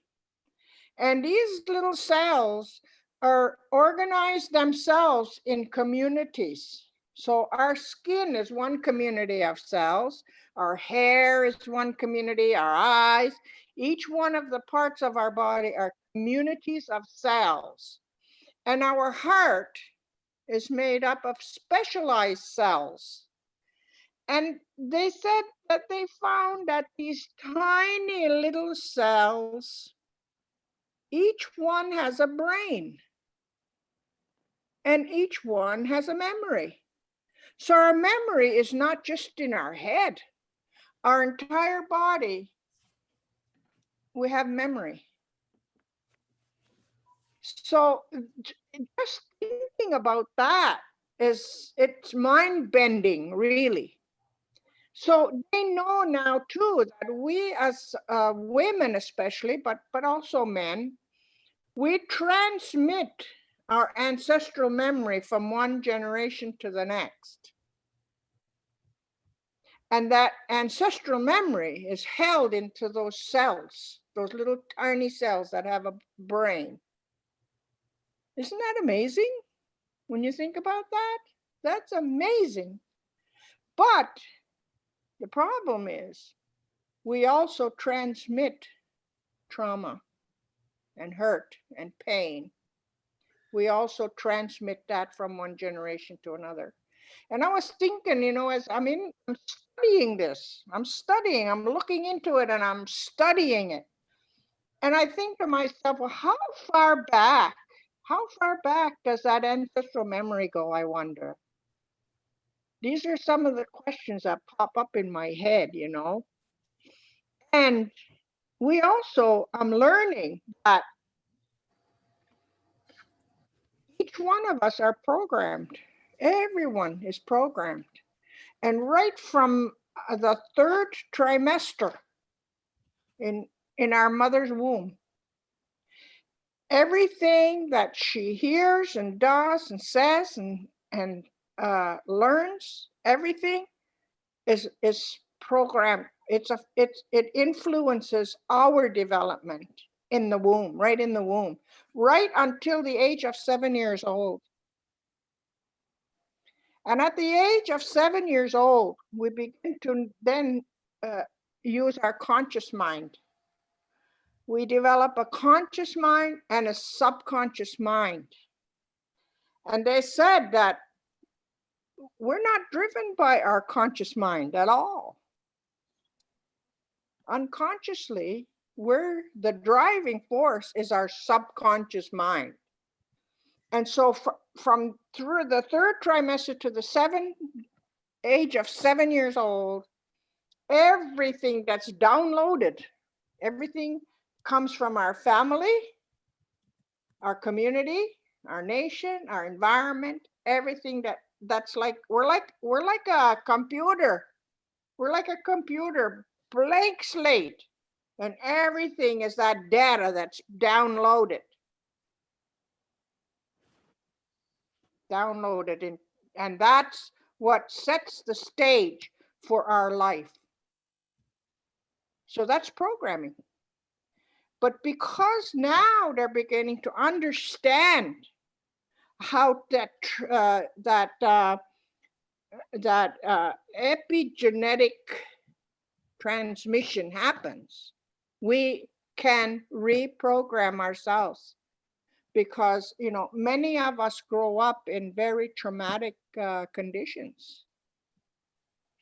And these little cells are organized themselves in communities. So our skin is one community of cells, our hair is one community, our eyes, each one of the parts of our body are communities of cells. And our heart is made up of specialized cells. And they said that they found that these tiny little cells, each one has a brain and each one has a memory. So our memory is not just in our head. Our entire body, we have memory. So just thinking about that it's mind-bending, really. So they know now too that we as women especially, but also men, we transmit our ancestral memory from one generation to the next. And that ancestral memory is held into those cells, those little tiny cells that have a brain. Isn't that amazing? When you think about that, that's amazing. But the problem is we also transmit trauma and hurt and pain. We also transmit that from one generation to another. And I was thinking, you know, as I'm studying this, I'm looking into it and I'm studying it. And I think to myself, well, how far back does that ancestral memory go, I wonder? These are some of the questions that pop up in my head, you know. And we also, I'm learning that each one of us are programmed. Everyone is programmed. And right from the third trimester in our mother's womb, everything that she hears and does and says and learns, everything is programmed. It influences our development in the womb, right in the womb, right until the age of 7 years old. And at the age of 7 years old, we begin to then use our conscious mind. We develop a conscious mind and a subconscious mind. And they said that we're not driven by our conscious mind at all. Unconsciously, the driving force is our subconscious mind. And so from through the third trimester to the age of 7 years old, everything that's downloaded, everything comes from our family, our community, our nation, our environment, everything that's like, we're like a computer. We're like a computer, blank slate. And everything is that data that's downloaded. And that's what sets the stage for our life. So that's programming. But because now they're beginning to understand how that epigenetic transmission happens, we can reprogram ourselves. Because, you know, many of us grow up in very traumatic conditions.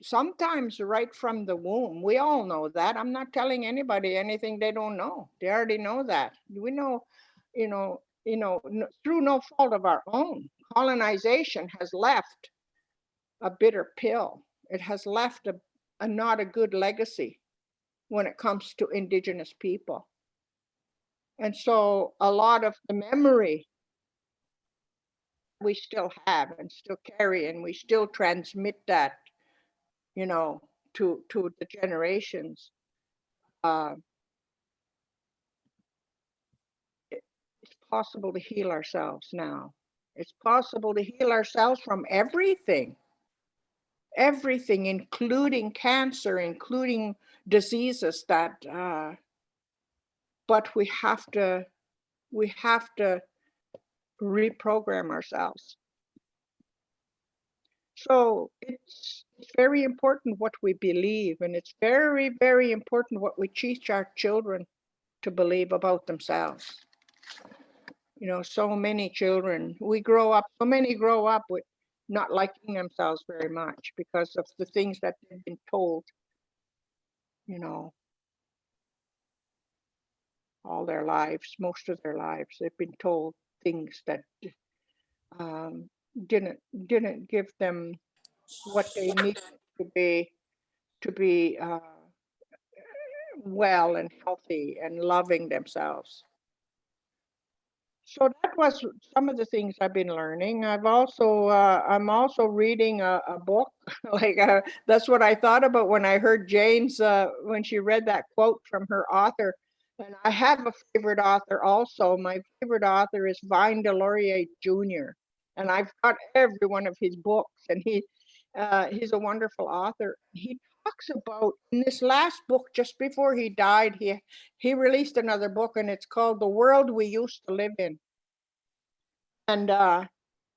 Sometimes right from the womb. We all know that. I'm not telling anybody anything they don't know. They already know that. We know, through no fault of our own. colonization has left a bitter pill. It has left a not a good legacy when it comes to Indigenous people. And so a lot of the memory we still have and still carry, and we still transmit that, you know, to the generations. It's possible to heal ourselves now. It's possible to heal ourselves from everything, including cancer, including diseases that, but we have to reprogram ourselves. So it's very important what we believe, and it's very, very important what we teach our children to believe about themselves. You know, so many children, so many grow up with not liking themselves very much because of the things that they've been told, you know, all their lives, most of their lives. They've been told things that didn't give them what they need to be well and healthy and loving themselves. So that was some of the things I've been learning. I'm also reading a book. Like that's what I thought about when I heard Jane's when she read that quote from her author. And I have a favorite author also. My favorite author is Vine Delorier Jr. And I've got every one of his books, and he's a wonderful author. He talks about, in this last book, just before he died, he released another book, and it's called The World We Used to Live In. And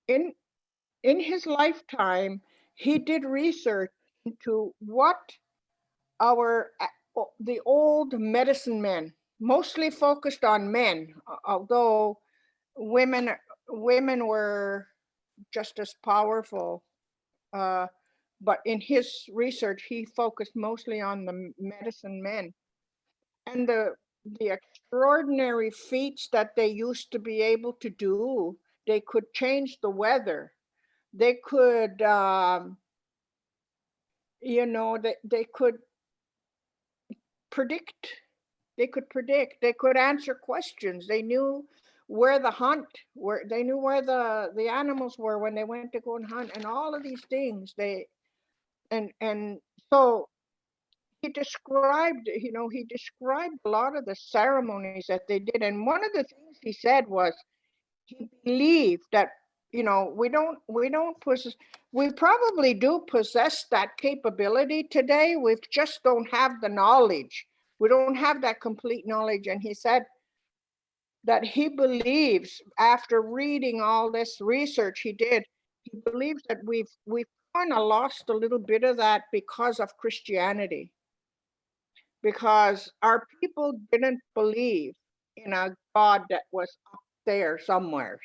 in his lifetime, he did research into what the old medicine men, mostly focused on men, although women were just as powerful. But in his research, he focused mostly on the medicine men and the extraordinary feats that they used to be able to do. They could change the weather. They could, you know, they could predict. They could answer questions. They knew where they knew where the animals were when they went to go and hunt, and all of these things. And so he described a lot of the ceremonies that they did. And one of the things he said was he believed that, you know, we probably do possess that capability today. We just don't have the knowledge. We don't have that complete knowledge. And he said that he believes, after reading all this research he did, he believes that we've kind of lost a little bit of that because of Christianity. Because our people didn't believe in a God that was up there somewhere.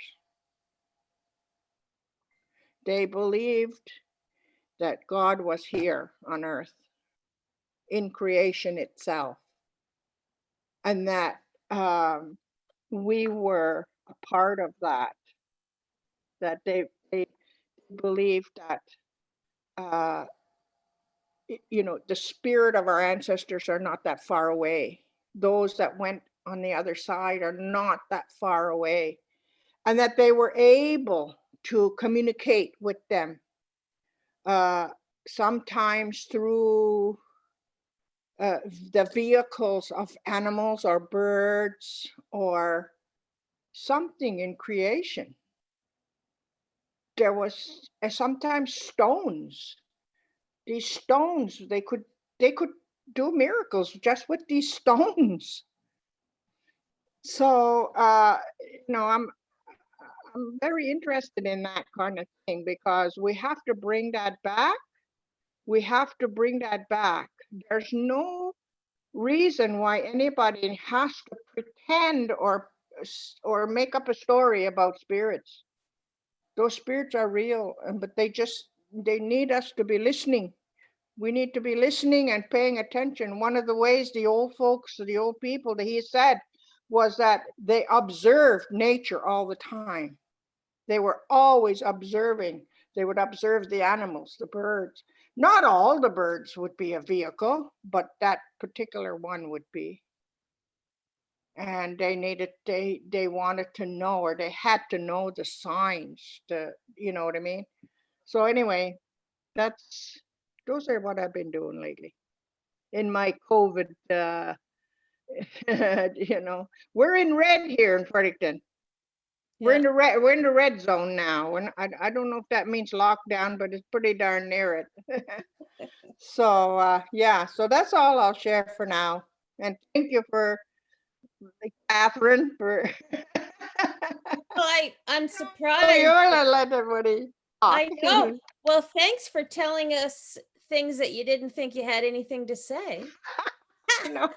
They believed that God was here on earth in creation itself, and that we were a part of that. That they believed that you know, the spirit of our ancestors are not that far away. Those that went on the other side are not that far away, and that they were able to communicate with them, sometimes through the vehicles of animals or birds or something in creation. There was sometimes stones. These stones, they could do miracles just with these stones. So you know, I'm very interested in that kind of thing, because we have to bring that back. There's no reason why anybody has to pretend or make up a story about spirits. Those spirits are real, but they need us to be listening. We need to be listening and paying attention. One of the ways the old people that he said, was that they observed nature all the time. They were always observing. They would observe the animals, the birds. Not all the birds would be a vehicle, but that particular one would be. And they wanted to know, or they had to know the signs, you know what I mean? So anyway, those are what I've been doing lately in my COVID, you know, we're in red here in Fredericton. We're in the red. We're in the red zone now, and I don't know if that means lockdown, but it's pretty darn near it. So yeah, so that's all I'll share for now. And thank you for Catherine for. Well, I'm Oh, surprised. you're let everybody talk. I know. Well, thanks for telling us things that you didn't think you had anything to say. I know.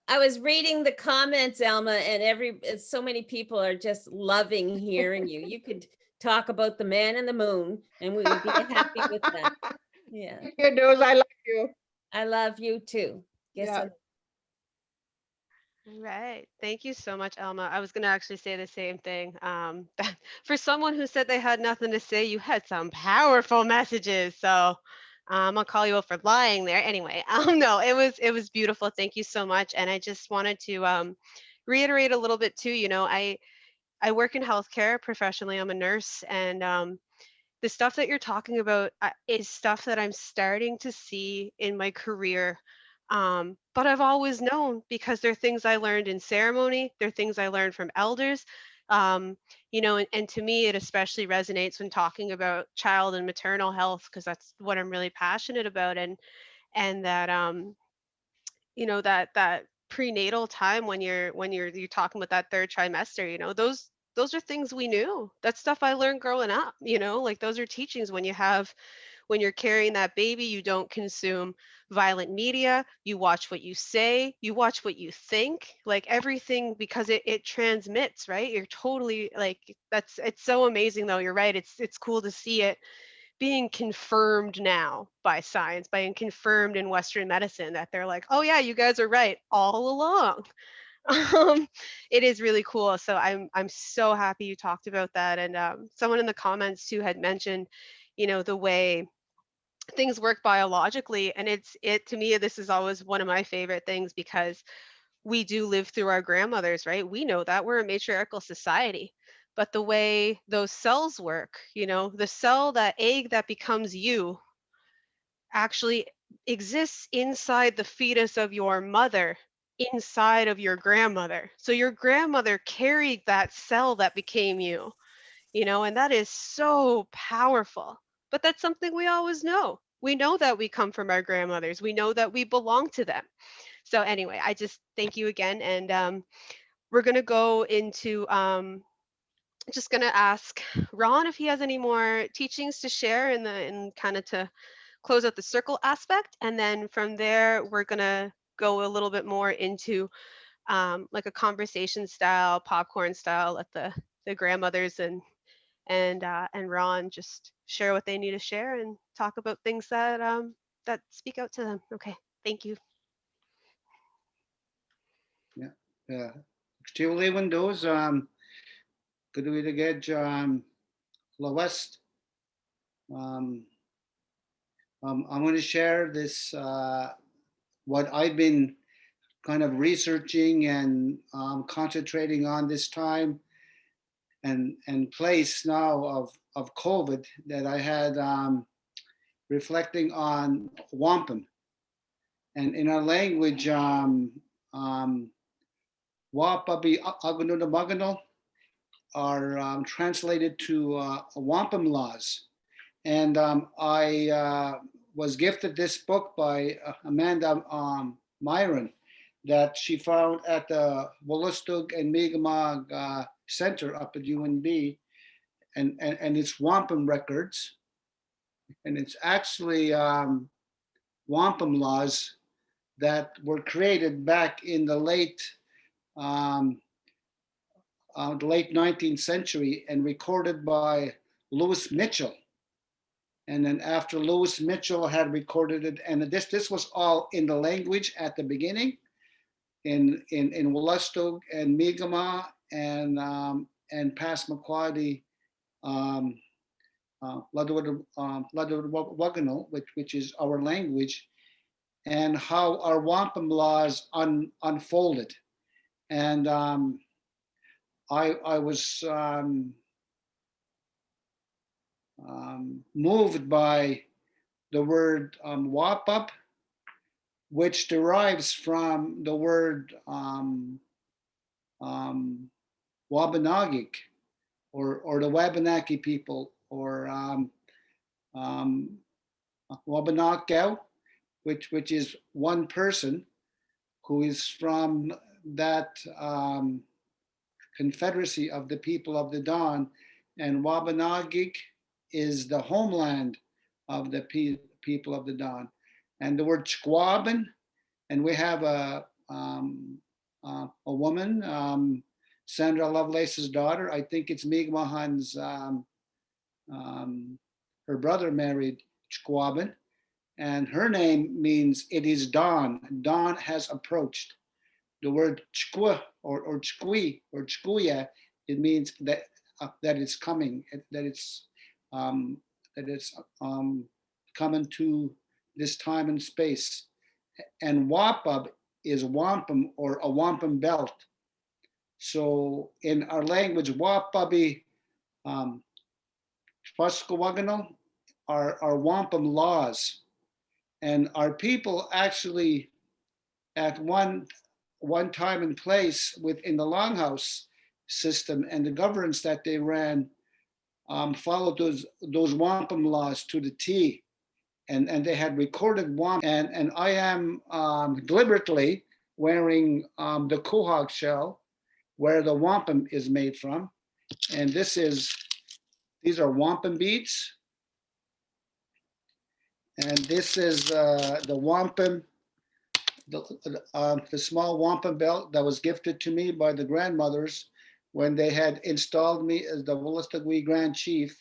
I was reading the comments, Alma, and so many people are just loving hearing you. You could talk about the man in the moon, and we would be happy with that. Yeah. You knows I love you. I love you too. Guess Yeah. All right. Thank you so much, Alma. I was going to actually say the same thing. For someone who said they had nothing to say, you had some powerful messages. So I'll call you out for lying there. Anyway, no, it was beautiful. Thank you so much. And I just wanted to reiterate a little bit too. You know, I work in healthcare professionally. I'm a nurse, and the stuff that you're talking about is stuff that I'm starting to see in my career. But I've always known, because they're things I learned in ceremony. They're things I learned from elders. You know, and to me, it especially resonates when talking about child and maternal health, because that's what I'm really passionate about. And that, you know, that prenatal time when you're talking about that third trimester, you know, those are things we knew. That's stuff I learned growing up, you know, like those are teachings. When you're carrying that baby, you don't consume violent media, you watch what you say, you watch what you think, like everything, because it transmits, right? You're totally like, it's so amazing though. You're right. It's cool to see it being confirmed now by science, being confirmed in Western medicine, that they're like, oh yeah, you guys are right all along. It is really cool. So I'm so happy you talked about that. And someone in the comments too had mentioned, you know, the way things work biologically. And it to me, this is always one of my favorite things, because we do live through our grandmothers, right? We know that we're a matriarchal society. But the way those cells work, you know, the cell, that egg that becomes you, actually exists inside the fetus of your mother, inside of your grandmother. So your grandmother carried that cell that became you know, and that is so powerful. But that's something we always know. We know that we come from our grandmothers. We know that we belong to them. So anyway, I just thank you again. And we're going to go into, just going to ask Ron if he has any more teachings to share in kind of to close out the circle aspect. And then from there, we're going to go a little bit more into like a conversation style, popcorn style, let the grandmothers and Ron just share what they need to share and talk about things that that speak out to them. Okay, thank you. Yeah. Still even those could we get West. I'm going to share this what I've been kind of researching and concentrating on this time and place now of COVID, that I had reflecting on Wampum. And in our language, Wapapi akonutomakonol are translated to Wampum laws. And I was gifted this book by Amanda Myron, that she found at the Wolastoqewi and miigam'agan Center up at UNB, and it's Wampum records. And it's actually Wampum laws that were created back in the late 19th century and recorded by Lewis Mitchell. And then after Lewis Mitchell had recorded it, and this was all in the language at the beginning, in Wolastoqewi and miigam'agan Passamaquoddy Wabanaki, which is our language, and how our wampum laws unfolded. And I was moved by the word wapap, which derives from the word Wabanaki, or the Wabanaki people, or Wabanaki, which is one person who is from that confederacy of the people of the Dawn, and Wabanaki is the homeland of the people of the Dawn. And the word Squaban, and we have a woman, Sandra Lovelace's daughter. I think it's miigam'agan's, her brother married Squaban, and her name means it is dawn. Dawn has approached. The word chkwa or chkwi or chkuya, it means that it's coming, that it's coming to this time and space. And wapab is wampum, or a wampum belt. So in our language, wapapi spasaqsit are wampum laws. And our people actually, at one time and place within the longhouse system and the governance that they ran, followed those wampum laws to the T. And they had recorded wampum. And I am deliberately wearing the quahog shell, where the wampum is made from. And these are wampum beads. And this is the wampum, the small wampum belt that was gifted to me by the grandmothers when they had installed me as the Wolastoqewi Grand Chief.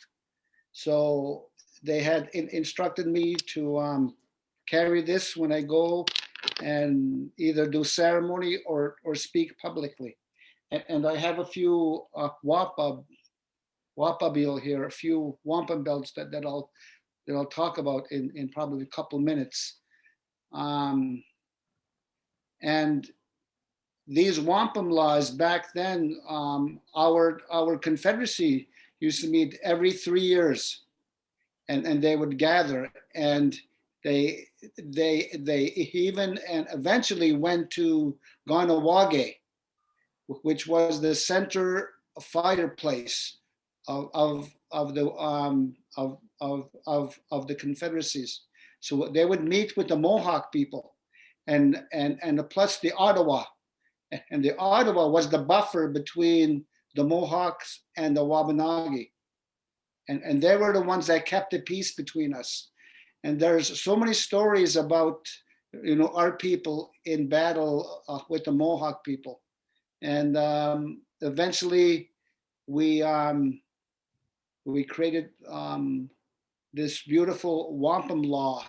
So they had instructed me to carry this when I go and either do ceremony or speak publicly. And I have a few wapabil here, a few wampum belts that I'll talk about in probably a couple minutes. And these wampum laws back then, our confederacy used to meet every 3 years, and they would gather, and they even and eventually went to Ganawage, which was the center fireplace of the confederacies. So they would meet with the Mohawk people, and plus the Ottawa, and the Ottawa was the buffer between the Mohawks and the Wabanaki, and they were the ones that kept the peace between us. And there's so many stories about our people in battle with the Mohawk people, and eventually we created this beautiful wampum law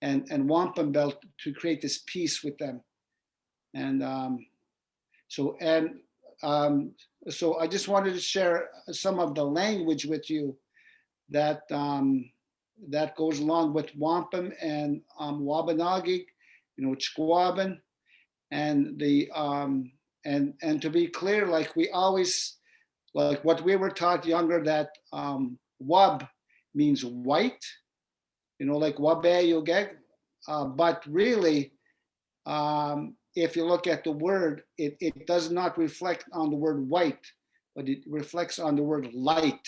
and wampum belt to create this peace with them. And so I just wanted to share some of the language with you that that goes along with wampum and Wabanaki, Chquaban, and the and to be clear, like we always, like what we were taught younger, that wab means white, like wabe yogeg, but really, if you look at the word, it does not reflect on the word white, but it reflects on the word light,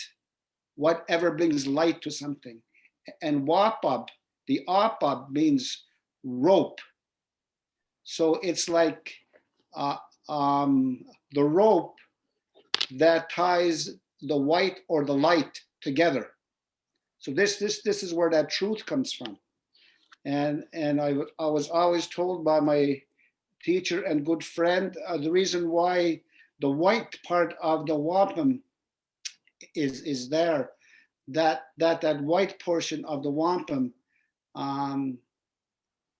whatever brings light to something. And wapab, the apab means rope. So it's like the rope that ties the white or the light together. So this is where that truth comes from. And I was always told by my teacher and good friend, the reason why the white part of the wampum is there, that white portion of the wampum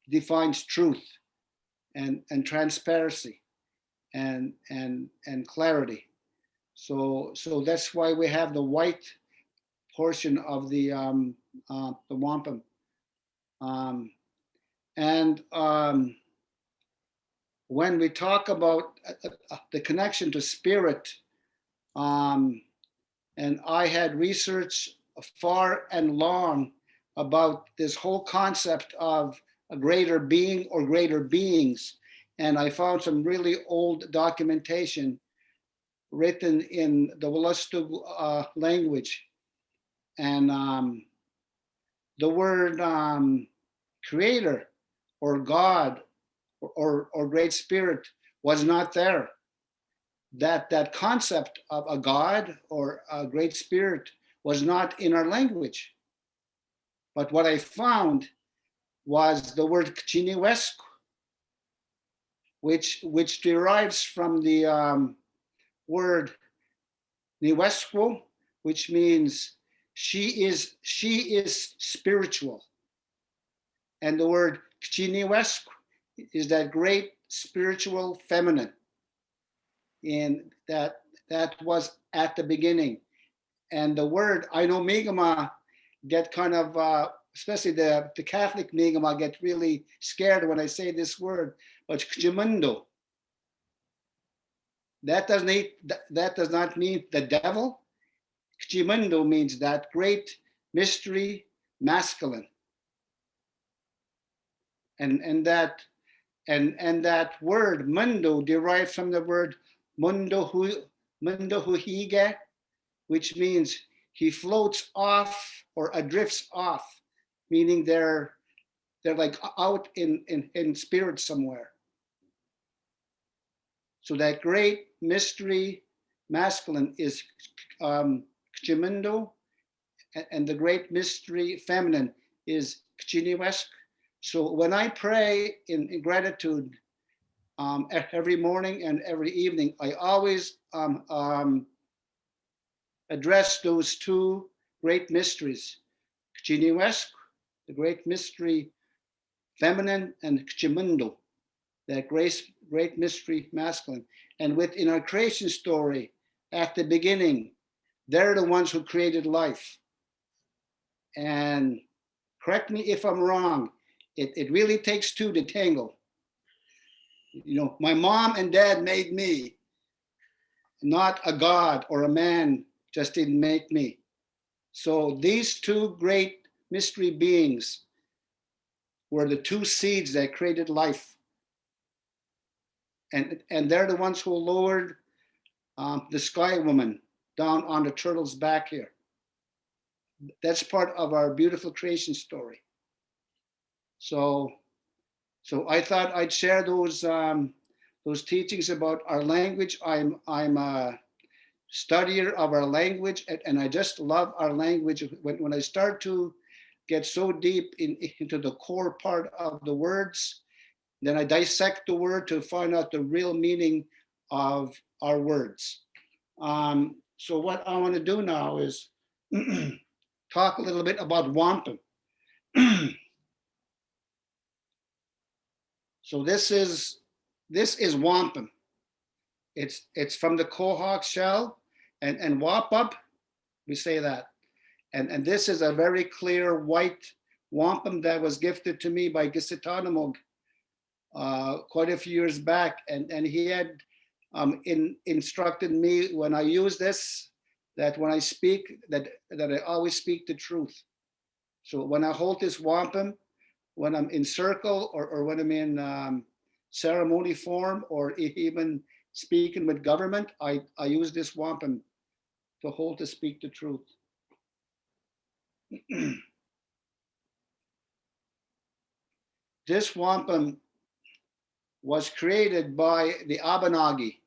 defines truth and transparency and clarity. So that's why we have the white portion of the wampum. When we talk about the connection to spirit, and I had researched far and long about this whole concept of a greater being or greater beings. And I found some really old documentation written in the Wolastoqewi language. And the word creator or God or great spirit was not there. That concept of a God or a great spirit was not in our language. But what I found was the word K'chiniweskwaq, which derives from the word Niweskwaq, which means she is spiritual. And the word K'chiniweskwaq is that great spiritual feminine. And that was at the beginning. And the word, I know miigama get kind of, especially the Catholic miigama get really scared when I say this word, but K'chimundo, that does not mean the devil. K'chimundo means that great mystery masculine. And that word mundo derives from the word mundo huhiga, which means he floats off or adrifts off, meaning they're like out in spirit somewhere. So that great mystery masculine is K'chimundo, and the great mystery feminine is K'chiniweskwaq. So when I pray in gratitude every morning and every evening, I always address those two great mysteries, K'chiniweskwaq, the great mystery feminine, and K'chimundo, that great mystery masculine. And within our creation story, at the beginning, they're the ones who created life. And correct me if I'm wrong, it really takes two to tango. You know, my mom and dad made me, not a God or a man just didn't make me. So these two great mystery beings were the two seeds that created life. And they're the ones who lowered the sky woman down on the turtle's back here. That's part of our beautiful creation story. So I thought I'd share those teachings about our language. I'm a studier of our language, and I just love our language. When I start to get so deep into the core part of the words, then I dissect the word to find out the real meaning of our words. So what I want to do now is talk a little bit about wampum. So this is wampum. It's from the quahog shell, and wapap, we say that. And this is a very clear white wampum that was gifted to me by Gisitanomog quite a few years back, and he had instructed me when I use this, that when I speak, that I always speak the truth. So when I hold this wampum, when I'm in circle or when I'm in ceremony form or even speaking with government, I use this wampum to hold to speak the truth. This wampum was created by the Wabanaki.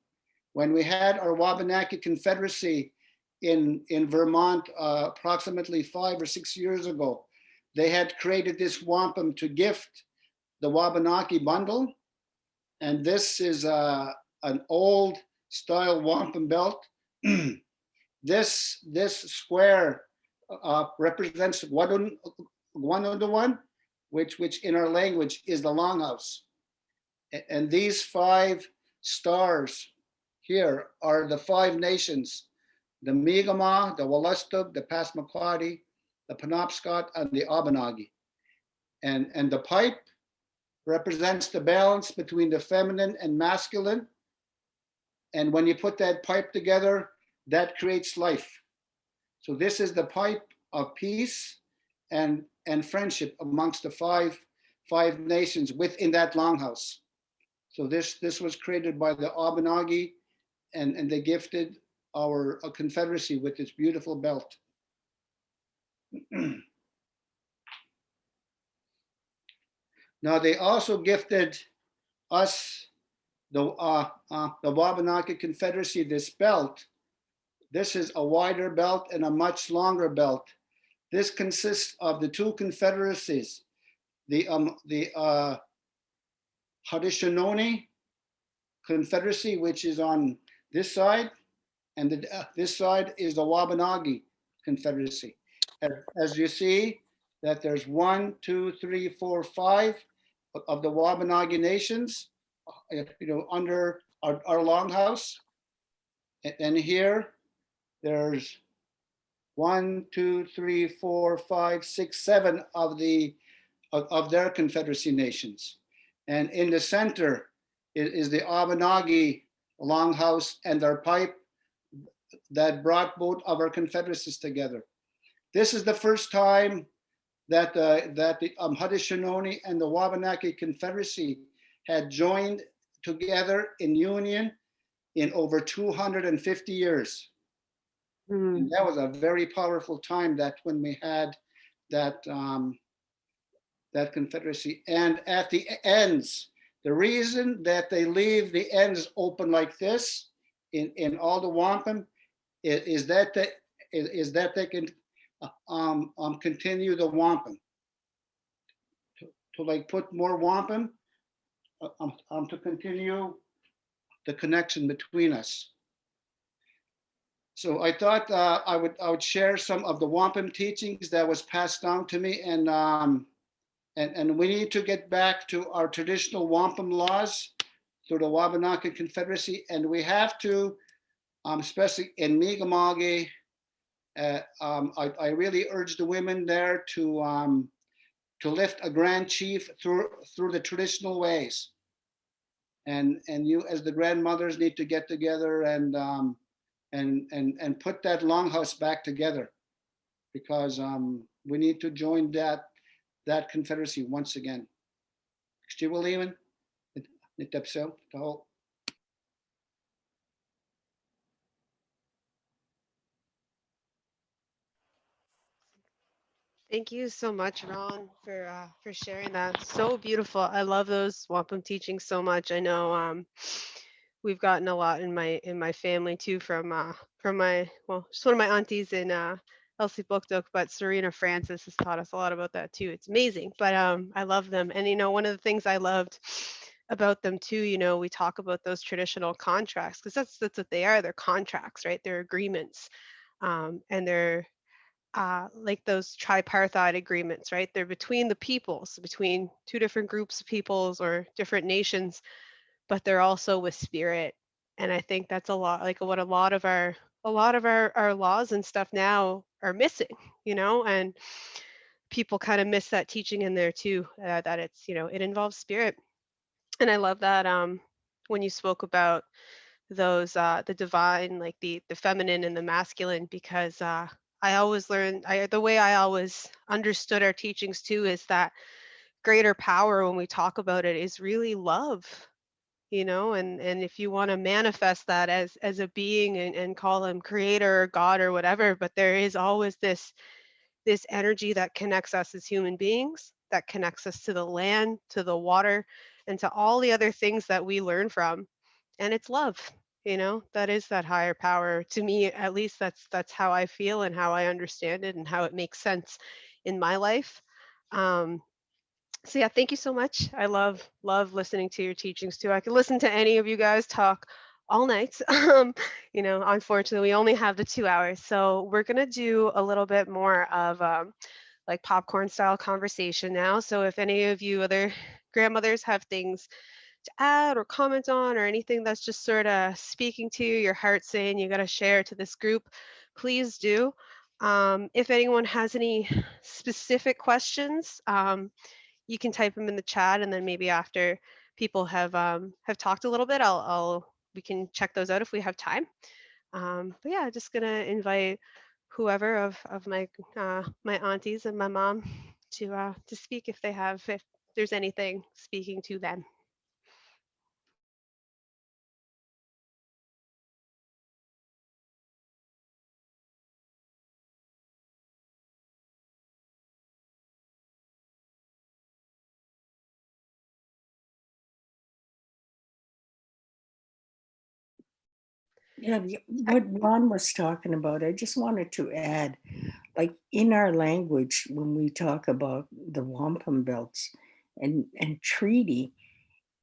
When we had our Wabanaki Confederacy in Vermont approximately 5 or 6 years ago, they had created this wampum to gift the Wabanaki bundle. And this is an old style wampum belt. This square represents Guanundawan, which in our language is the longhouse. And these 5 stars here are the 5 nations the Miigam'agan, the Wolastoqewi, the Passamaquoddy, the Penobscot, and the Wabanaki. And the pipe represents the balance between the feminine and masculine. And when you put that pipe together, that creates life. So this is the pipe of peace and friendship amongst the five nations within that longhouse. So this was created by the Wabanaki, and they gifted our confederacy with this beautiful belt. Now they also gifted us, the Wabanaki Confederacy, this belt. This is a wider belt and a much longer belt. This consists of the two confederacies, the Haudenosaunee Confederacy, which is on this side, and this side is the Wabanaki Confederacy. As you see, that there's 1, 2, 3, 4, 5 of the Wabanaki nations, under our longhouse. And here, there's 1, 2, 3, 4, 5, 6, 7 of their confederacy nations. And in the center is the Wabanaki longhouse and their pipe that brought both of our confederacies together. This is the first time that the Haudenosaunee and the Wabanaki Confederacy had joined together in union in over 250 years. And that was a very powerful time, that when we had that confederacy. And at the ends, the reason that they leave the ends open like this in all the wampum is that they can continue the wampum, to like put more wampum to continue the connection between us. So I thought I would share some of the wampum teachings that was passed down to me, and we need to get back to our traditional wampum laws through the Wabanaki Confederacy, and we have to, especially in miigam'agan, I really urge the women there to lift a Grand Chief through the traditional ways, and you as the grandmothers need to get together and put that longhouse back together, because we need to join that confederacy once again. Thank you so much, Ron, for sharing that. So beautiful. I love those wampum teachings so much. I know we've gotten a lot in my family too from my, well, just one of my aunties in Elsie Bukduk, but Serena Francis has taught us a lot about that too. It's amazing. But I love them. And one of the things I loved about them too, we talk about those traditional contracts, because that's what they are. They're contracts, right? They're agreements. And they're like those tripartite agreements, right? They're between the peoples, between two different groups of peoples or different nations, but they're also with spirit. And I think that's a lot like what a lot of our laws and stuff now are missing, and people kind of miss that teaching in there too, that it's, it involves spirit. And I love that when you spoke about those the divine, like the feminine and the masculine, because I always learned, the way I always understood our teachings too is that greater power, when we talk about it, is really love, and if you want to manifest that as a being and call him creator or God or whatever, but there is always this energy that connects us as human beings, that connects us to the land, to the water, and to all the other things that we learn from. And it's love. That is that higher power. To me, at least, that's how I feel and how I understand it and how it makes sense in my life. So yeah, thank you so much. I love listening to your teachings too. I could listen to any of you guys talk all night. Unfortunately, we only have the 2 hours, so we're gonna do a little bit more of like popcorn style conversation now. So if any of you other grandmothers have things to add or comment on, or anything that's just sort of speaking to you, your heart saying you got to share to this group, please do. If anyone has any specific questions, you can type them in the chat, and then maybe after people have talked a little bit, we can check those out if we have time. But yeah, just gonna invite whoever of my my aunties and my mom to speak if there's anything speaking to them. Yeah, what Ron was talking about, I just wanted to add, like in our language, when we talk about the wampum belts and treaty,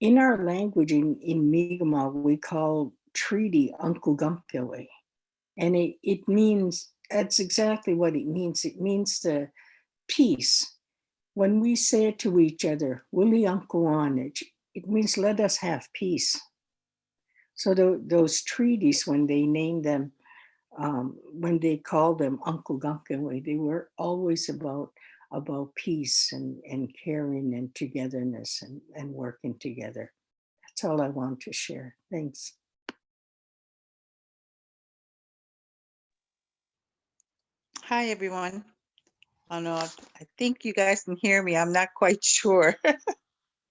in our language in Mi'kmaq, we call treaty akonutomakonol. And it means, that's exactly what it means. It means the peace. When we say it to each other, Willie Uncle on it means let us have peace. So those treaties, when they named them, when they called them akonutomakonol, they were always about peace and caring and togetherness and working together. That's all I want to share. Thanks. Hi, everyone. I don't know, I think you guys can hear me. I'm not quite sure.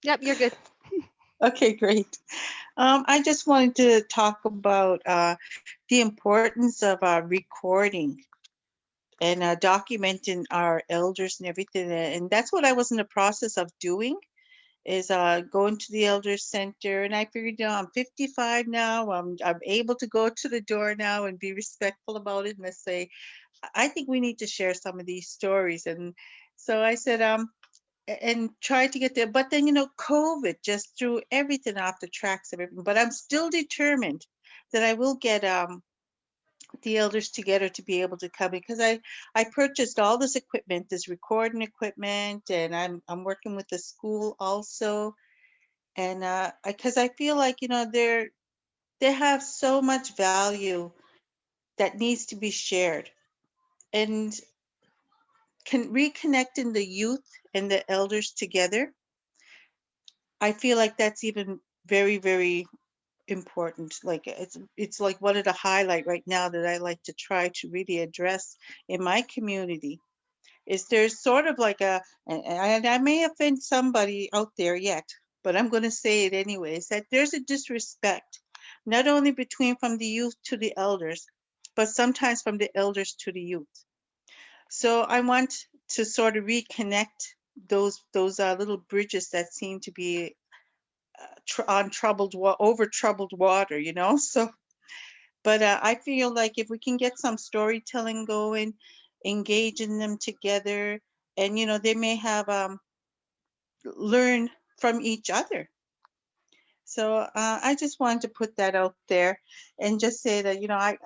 Yep, you're good. Okay, great. I just wanted to talk about the importance of recording and documenting our elders and everything. And that's what I was in the process of doing, is going to the Elders Center. And I figured, I'm 55 now. I'm able to go to the door now and be respectful about it and say, I think we need to share some of these stories. And so I said, and try to get there. But then, COVID just threw everything off the tracks of everything. But I'm still determined that I will get the elders together to be able to come, because I purchased all this equipment, this recording equipment, and I'm working with the school also. And because I feel like, they have so much value that needs to be shared. And reconnecting the youth and the elders together, I feel like that's even very, very important. Like it's like one of the highlight right now that I like to try to really address in my community. Is there's sort of like and I may offend somebody out there yet, but I'm going to say it anyways, that there's a disrespect, not only from the youth to the elders, but sometimes from the elders to the youth. So I want to sort of reconnect those little bridges that seem to be on over troubled water, So, but I feel like if we can get some storytelling going, engaging them together, and they may have learn from each other. So I just wanted to put that out there and just say that I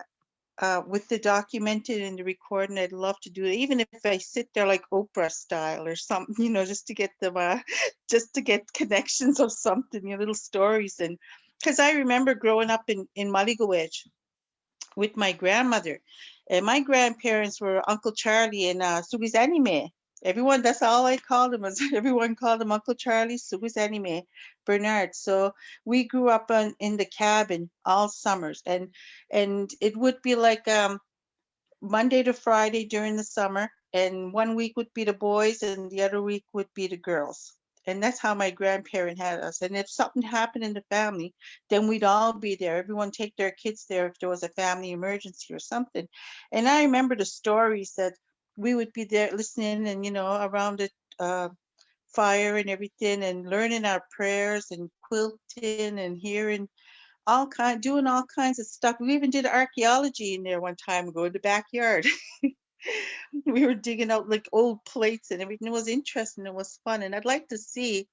with the documented and the recording, I'd love to do it, even if I sit there like Oprah style or something, just to get them, just to get connections of something, little stories. And because I remember growing up in Malice with my grandmother, and my grandparents were Uncle Charlie and Sugi's Anime. Everyone, that's all I called him. Everyone called him Uncle Charlie, Sugi's Anime, Bernard. So we grew up in the cabin all summers, and it would be like Monday to Friday during the summer, and 1 week would be the boys and the other week would be the girls. And that's how my grandparent had us. And if something happened in the family, then we'd all be there. Everyone take their kids there if there was a family emergency or something. And I remember the stories that we would be there listening and, around the fire and everything, and learning our prayers and quilting and hearing doing all kinds of stuff. We even did archaeology in there one time ago in the backyard. We were digging out like old plates and everything. It was interesting. It was fun. And I'd like to see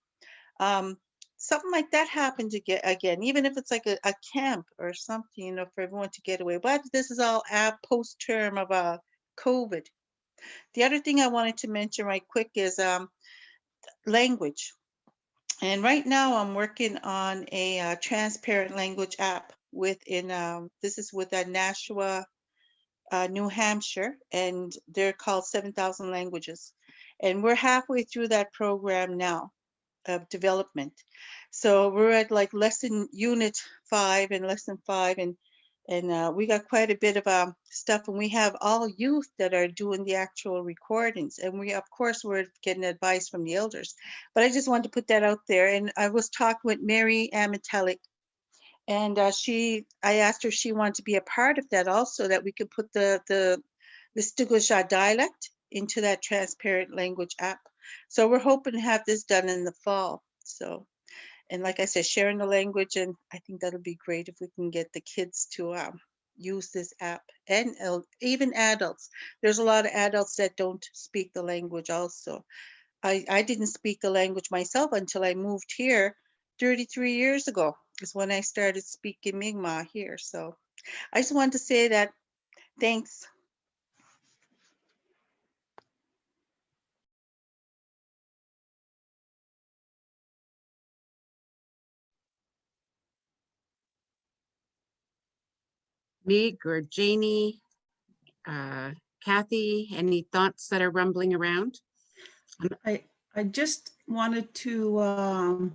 something like that happen again, even if it's like a camp or something, for everyone to get away. But this is all post-term of COVID. The other thing I wanted to mention right quick is language. And right now I'm working on a transparent language app this is with Nashua, New Hampshire, and they're called 7,000 Languages. And we're halfway through that program now of development. So we're at like unit 5 and lesson 5, and we got quite a bit of stuff, and we have all youth that are doing the actual recordings, and of course we're getting advice from the elders. But I just wanted to put that out there. And I was talking with Mary Amatelic, and I asked her if she wanted to be a part of that also, that we could put the Stiglisha dialect into that transparent language app. So we're hoping to have this done in the fall. So, and like I said, sharing the language, and I think that'll be great if we can get the kids to use this app, and even adults. There's a lot of adults that don't speak the language also. I didn't speak the language myself until I moved here 33 years ago, is when I started speaking Mi'kmaq here. So I just wanted to say that. Thanks. Mig or Janie, Kathy, any thoughts that are rumbling around? I just wanted to,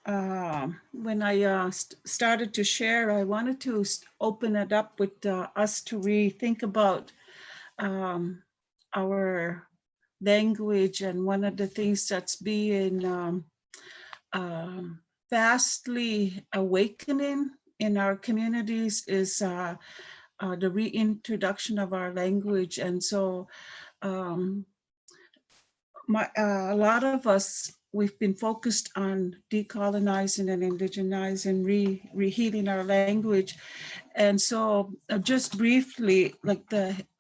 when I started to share, I wanted to open it up with us to rethink about our language. And one of the things that's being vastly awakening in our communities is the reintroduction of our language. And so a lot of us, we've been focused on decolonizing and indigenizing, rehealing our language. And so just briefly, like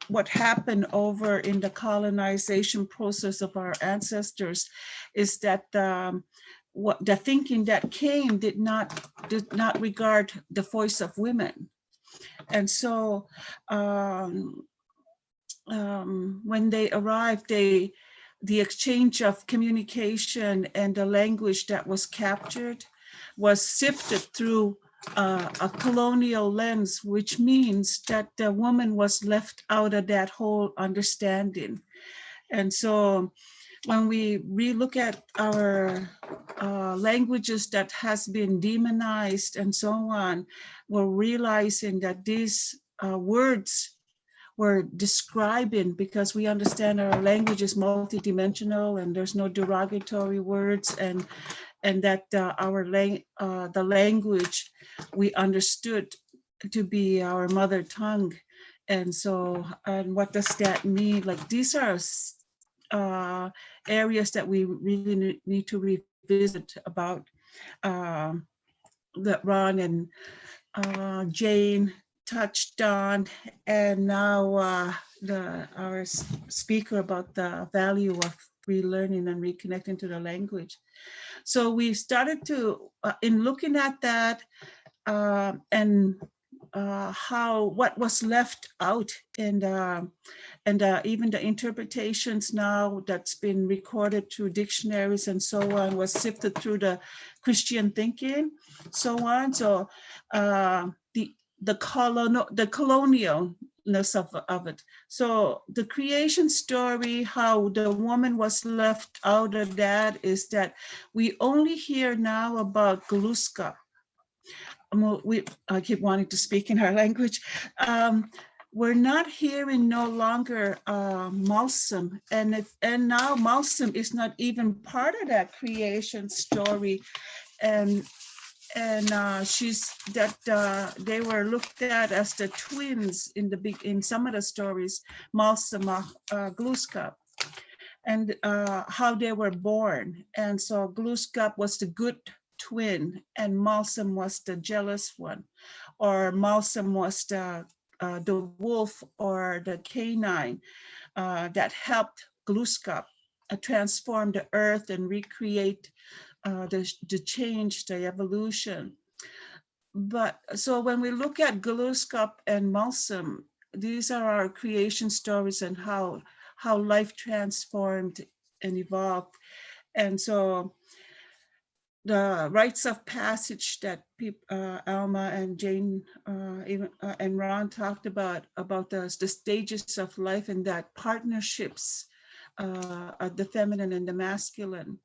what happened over in the colonization process of our ancestors is that what the thinking that came did not regard the voice of women. And so when they arrived, the exchange of communication and the language that was captured was sifted through a colonial lens, which means that the woman was left out of that whole understanding. And so when we relook at our languages that has been demonized and so on, we're realizing that these words were describing, because we understand our language is multidimensional and there's no derogatory words, and that the language we understood to be our mother tongue. And so, and what does that mean? Like, these are areas that we really need to revisit about, that Ron and Jane touched on, and now our speaker about the value of relearning and reconnecting to the language. So we started to, in looking at that, and what was left out, and even the interpretations now that's been recorded through dictionaries and so on was sifted through the Christian thinking, so on. So the colonialness of it. So the creation story, how the woman was left out of that, is that we only hear now about Gluska. I keep wanting to speak in our language. We're not hearing no longer Malsum, and now Malsum is not even part of that creation story, and they were looked at as the twins in some of the stories, Malsum, Gluskap, and how they were born. And so Gluskap was the good twin, and Malsum was the jealous one, or Malsum was the wolf or the canine that helped Gluskap transform the earth and recreate the change, the evolution. But so when we look at Gluskap and Malsum, these are our creation stories and how life transformed and evolved. And so the rites of passage that Alma and Jane and Ron talked about the stages of life, and that partnerships of the feminine and the masculine.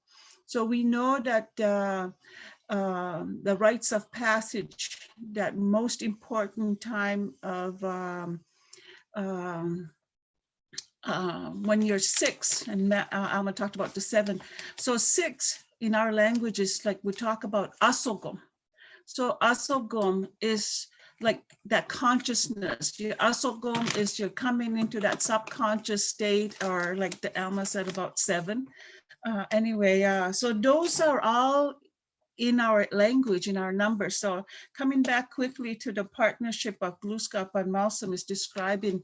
So we know that the rites of passage, that most important time of when you're 6, and Alma talked about the 7. So 6 in our language is like we talk about asogum. So asogum is like that consciousness. Your asogum is you're coming into that subconscious state, or like the Alma said about 7. Anyway, so those are all in our language, in our numbers. So coming back quickly to the partnership of Gluskap and Malsum is describing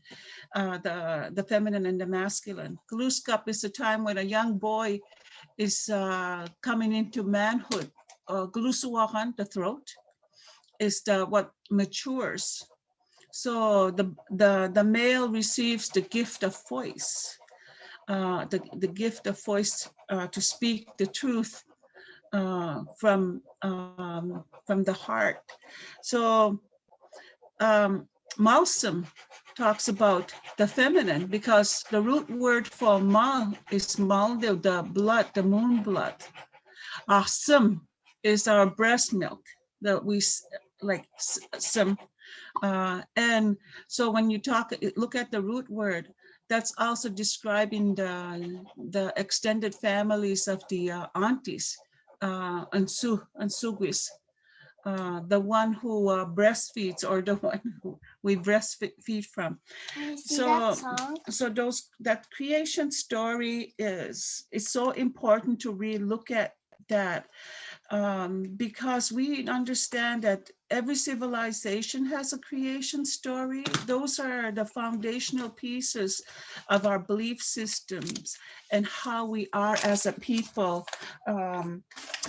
the feminine and the masculine. Gluskap is a time when a young boy is coming into manhood. Glusuwahan, the throat, is what matures. So the male receives the gift of voice, the gift of voice to speak the truth from the heart. So Malsum talks about the feminine, because the root word for mal is maldo, the blood, the moon blood. Asum is our breast milk that we like some. And so when you look at the root word, that's also describing the extended families of the aunties, and sugwis, the one who breastfeeds, or the one who we breastfeed from. So that creation story is so important to really look at that, because we understand that every civilization has a creation story. Those are the foundational pieces of our belief systems and how we are as a people,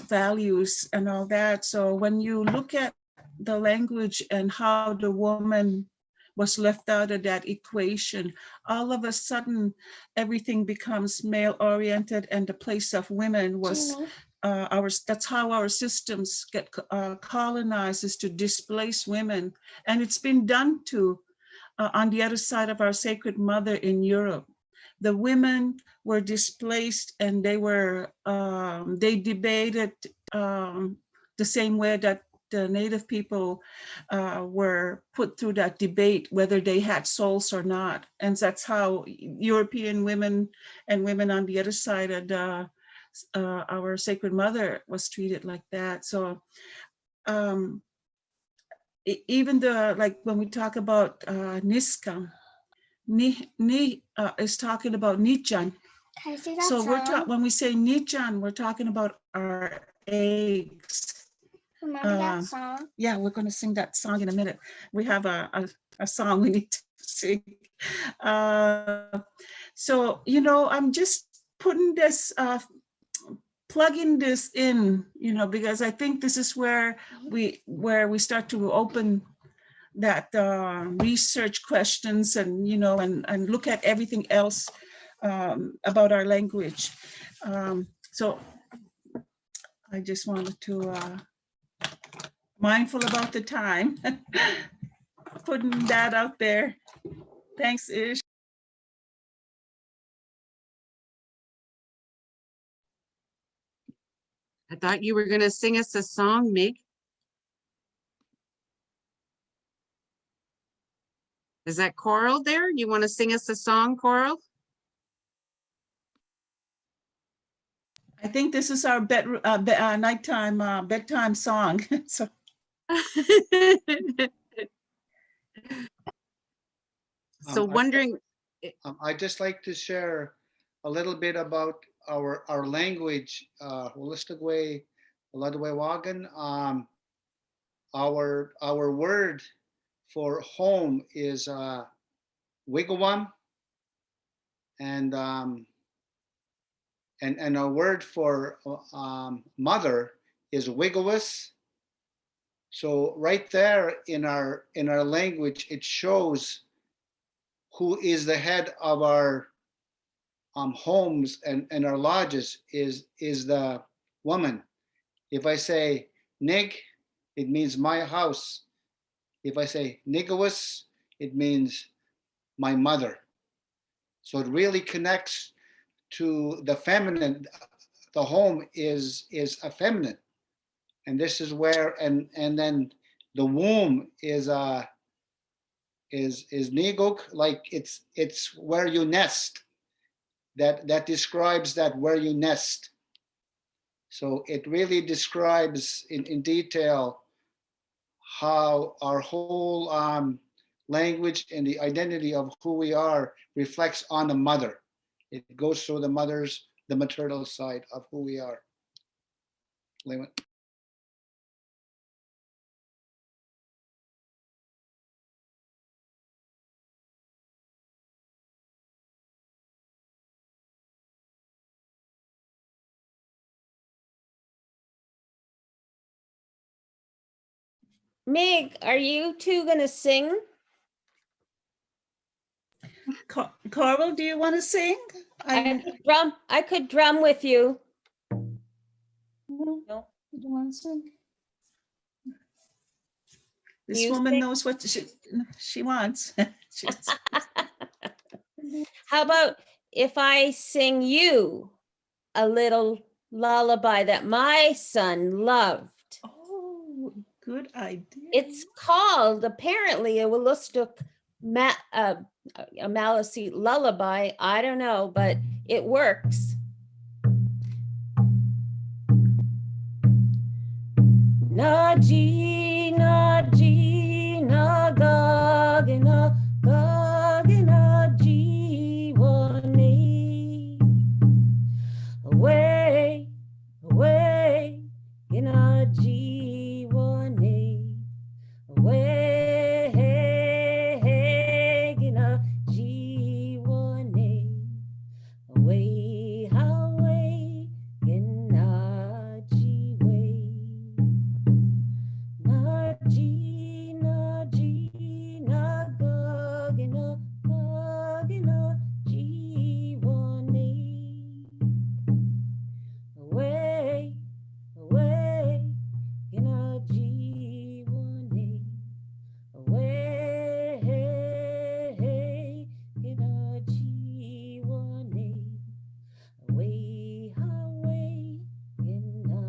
values and all that. So when you look at the language and how the woman was left out of that equation, all of a sudden everything becomes male oriented, and the place of women was that's how our systems get colonized, is to displace women. And it's been done to on the other side of our sacred mother in Europe. The women were displaced, and they debated the same way that the Native people were put through that debate, whether they had souls or not. And that's how European women and women on the other side of our sacred mother was treated like that. So even like when we talk about Niska, is talking about Nichan. So when we say Nichan, we're talking about our eggs. Remember that song? Yeah, we're going to sing that song in a minute. We have a song we need to sing. So, I'm just putting this, plugging this in, because I think this is where we start to open that research questions, and and look at everything else about our language. So I just wanted to mindful about the time, putting that out there. Thanks, Ish. I thought you were going to sing us a song, Mig. Is that Coral there? You want to sing us a song, Coral? I think this is our nighttime bedtime song. So. So wondering. I'd just like to share a little bit about our language, Wolastoqewi Wagan. Our word for home is wigwam, and our word for mother is wigawis. So right there in our language, it shows who is the head of our homes and our lodges is the woman. If I say nig, it means my house. If I say nigawis, it means my mother. So it really connects to the feminine. The home is a feminine, and this is where, and then the womb is nigok, like it's where you nest. That describes that where you nest. So it really describes in detail how our whole language and the identity of who we are reflects on the mother. It goes through the maternal side of who we are. Lehman. Mig, are you two gonna sing? Coral, do you want to sing? I could drum with you. No, No. you don't want to sing? This You woman sing. knows what she wants. How about if I sing you a little lullaby that my son loved? Oh, good idea. It's called apparently a Wolastoqewi a Malice Lullaby. I don't know, but it works. Naji, naji, nagagina, gagina, jiwane. Away, away, gina, jiwane. Away, gina, jiwane. Away, away, gina, jiwane. Naji, naji, nagagina, gagina, jiwane. Away, away, gina, jiwane. Away, gina, jiwane. Away, away, gina,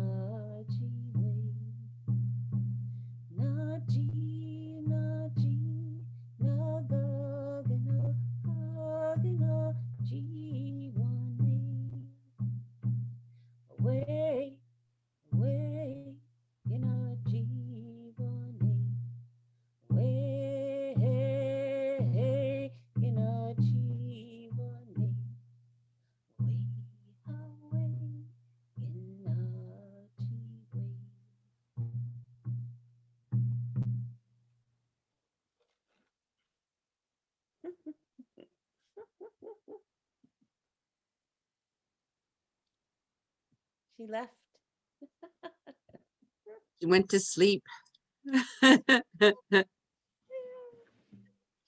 jiwane. Naji, naji, nagagina, gagina, jiwane. Away, away, gina, jiwane. Away, gina, jiwane. Away, away, gina, jiwane. She left. She went to sleep.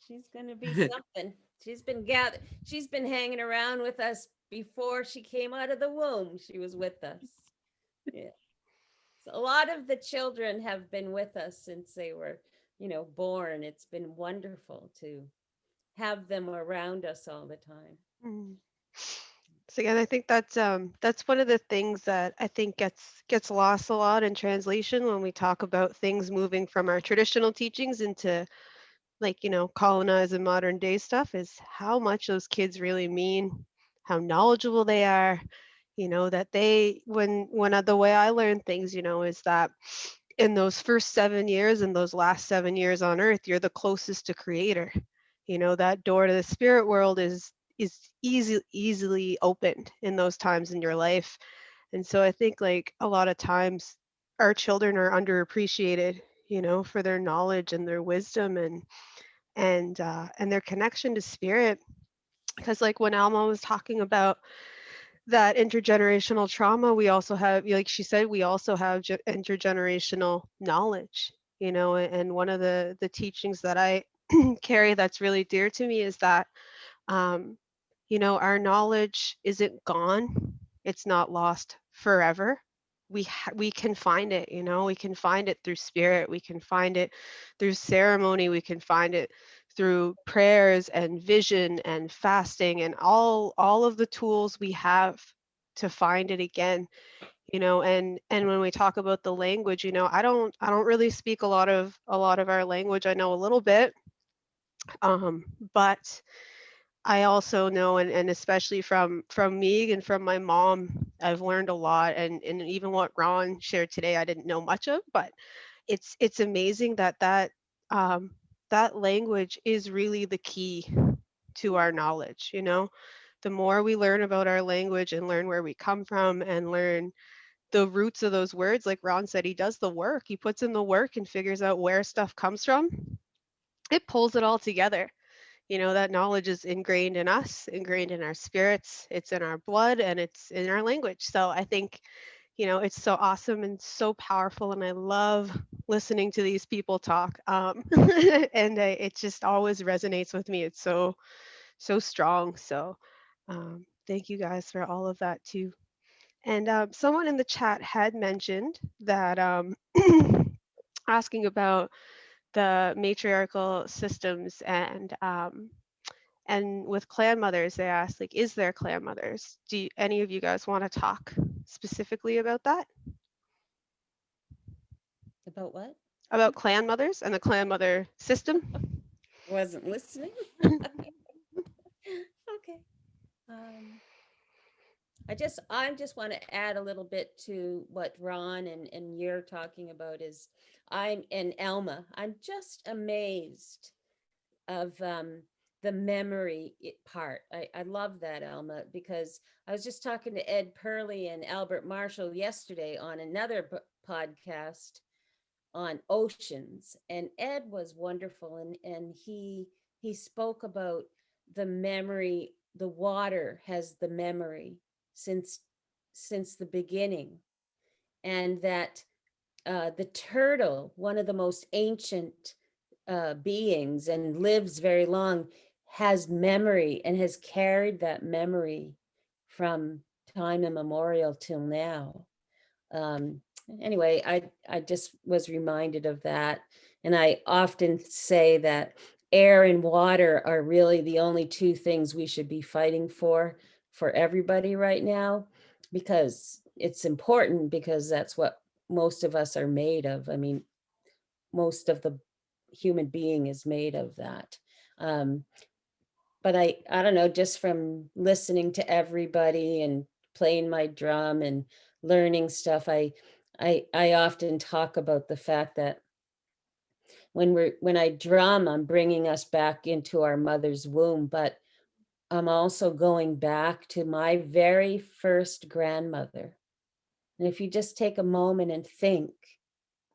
She's gonna be something. She's been hanging around with us before she came out of the womb. She was with us. Yeah. So a lot of the children have been with us since they were, born. It's been wonderful to have them around us all the time. So again, I think that's one of the things that I think gets lost a lot in translation when we talk about things moving from our traditional teachings into colonized and modern day stuff, is how much those kids really mean, how knowledgeable they are, that they when the way I learn things, is that in those first 7 years and those last 7 years on earth, you're the closest to creator. That door to the spirit world is easily opened in those times in your life. And so I think like a lot of times our children are underappreciated, for their knowledge and their wisdom and their connection to spirit. Because like when Alma was talking about that intergenerational trauma, we also have, like she said, we also have intergenerational knowledge, and one of the teachings that I carry that's really dear to me is that our knowledge isn't gone, it's not lost forever. we can find it, you know, we can find it through spirit, we can find it through ceremony, we can find it through prayers and vision and fasting and all of the tools we have to find it again, you know. And when we talk about the language, you know, I don't really speak a lot of our language. I know a little bit, but I also know, and especially from me and from my mom, I've learned a lot. And even what Ron shared today, I didn't know much of, but it's amazing that language is really the key to our knowledge, you know. The more we learn about our language and learn where we come from and learn the roots of those words, like Ron said, he does the work, he puts in the work and figures out where stuff comes from, it pulls it all together. You know, that knowledge is ingrained in us, ingrained in our spirits, it's in our blood, and it's in our language. So I think, you know, it's so awesome and so powerful, and I love listening to these people talk. And it just always resonates with me. It's so strong. So thank you guys for all of that too. And someone in the chat had mentioned that asking about the matriarchal systems, and with clan mothers, they asked, like, is there clan mothers? Any of you guys want to talk specifically about that? About what? About clan mothers and the clan mother system? Wasn't listening. Okay. I just want to add a little bit to what Ron and you're talking about. Is and Alma, I'm just amazed of the memory part. I love that, Alma, because I was just talking to Ed Purley and Albert Marshall yesterday on another podcast on oceans, and Ed was wonderful, and he spoke about the memory. The water has the memory since the beginning, and that the turtle, one of the most ancient beings and lives very long, has memory and has carried that memory from time immemorial till now. Anyway, I just was reminded of that. And I often say that air and water are really the only two things we should be fighting for everybody right now, because it's important, because that's what most of us are made of. I mean, most of the human being is made of that. But I don't know, just from listening to everybody and playing my drum and learning stuff, I often talk about the fact that when I drum, I'm bringing us back into our mother's womb, but I'm also going back to my very first grandmother. And if you just take a moment and think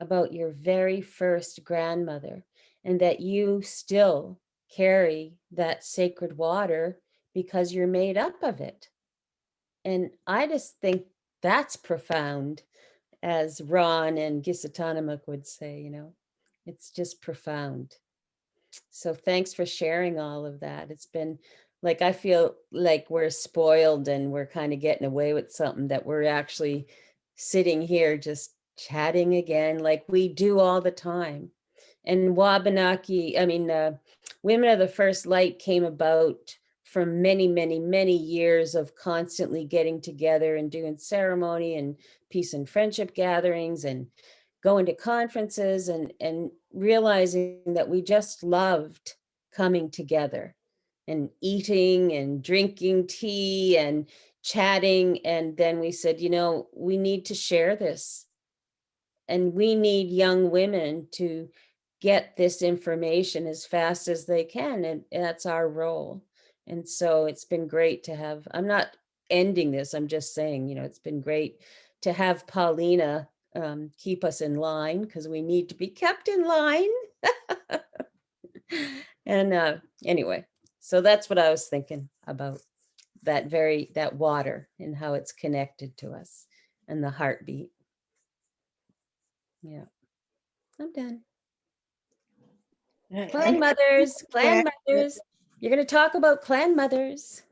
about your very first grandmother, and that you still carry that sacred water because you're made up of it. And I just think that's profound, as Ron and Gisatanomuk would say, you know, it's just profound. So thanks for sharing all of that. It's been like, I feel like we're spoiled and we're kind of getting away with something, that we're actually sitting here just chatting again like we do all the time. And Wabanaki, Women of the First Light came about from many, many, many years of constantly getting together and doing ceremony and peace and friendship gatherings and going to conferences and realizing that we just loved coming together and eating and drinking tea and chatting. And then we said, you know, we need to share this. And we need young women to get this information as fast as they can. And that's our role. And so it's been great to have, I'm not ending this, I'm just saying, you know, it's been great to have Paulina keep us in line, because we need to be kept in line. And anyway, so that's what I was thinking about, that water and how it's connected to us and the heartbeat. Yeah, I'm done. Clan mothers, clan mothers. You're going to talk about clan mothers.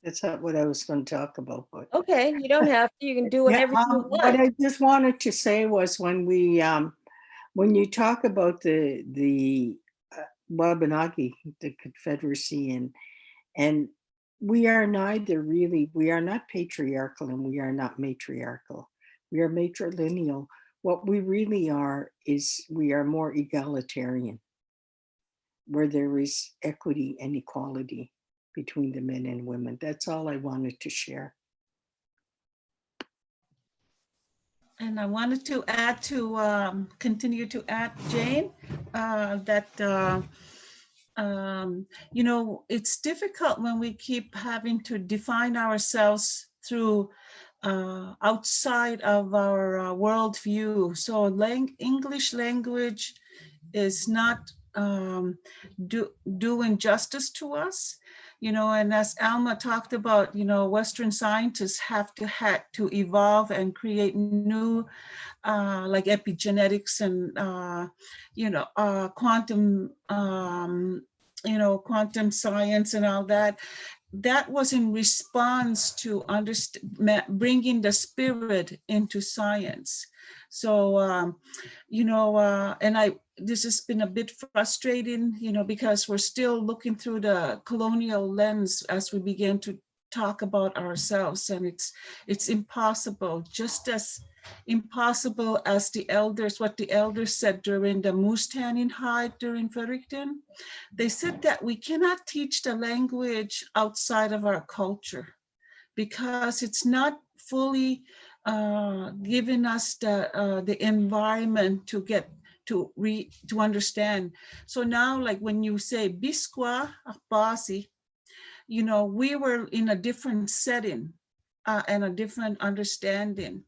That's not what I was going to talk about, but Okay, you don't have to. You can do yeah, whatever you what want. I just wanted to say was when you talk about the Wabanaki, the Confederacy, and we are neither really, we are not patriarchal and we are not matriarchal. We are matrilineal. What we really are is we are more egalitarian, where there is equity and equality between the men and women. That's all I wanted to share. And I wanted to add to continue to add, Jane, that you know, it's difficult when we keep having to define ourselves through outside of our worldview. So English language is not doing justice to us, you know, and as Alma talked about, you know, Western scientists have to evolve and create new like epigenetics and you know, quantum you know, quantum science and all that. That was in response to bringing the spirit into science. So, you know, and this has been a bit frustrating, you know, because we're still looking through the colonial lens as we begin to talk about ourselves, and it's impossible, just as impossible as what the elders said during the moose tanning hide during Fredericton. They said that we cannot teach the language outside of our culture because it's not fully giving us the environment to get to understand. So now, like when you say Bisqua Akbasi, you know, we were in a different setting and a different understanding.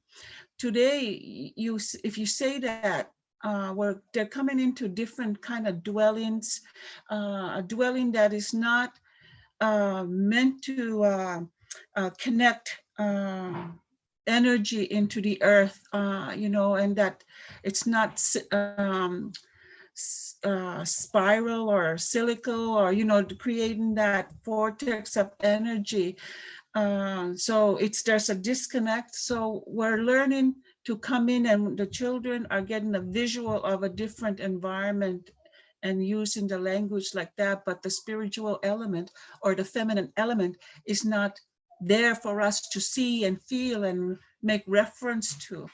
Today, if you say that, they're coming into different kind of dwellings, a dwelling that is not meant to connect energy into the earth, you know, and that it's not spiral or silical, or, you know, creating that vortex of energy. So there's a disconnect. So we're learning to come in, and the children are getting a visual of a different environment and using the language like that, but the spiritual element or the feminine element is not there for us to see and feel and make reference to.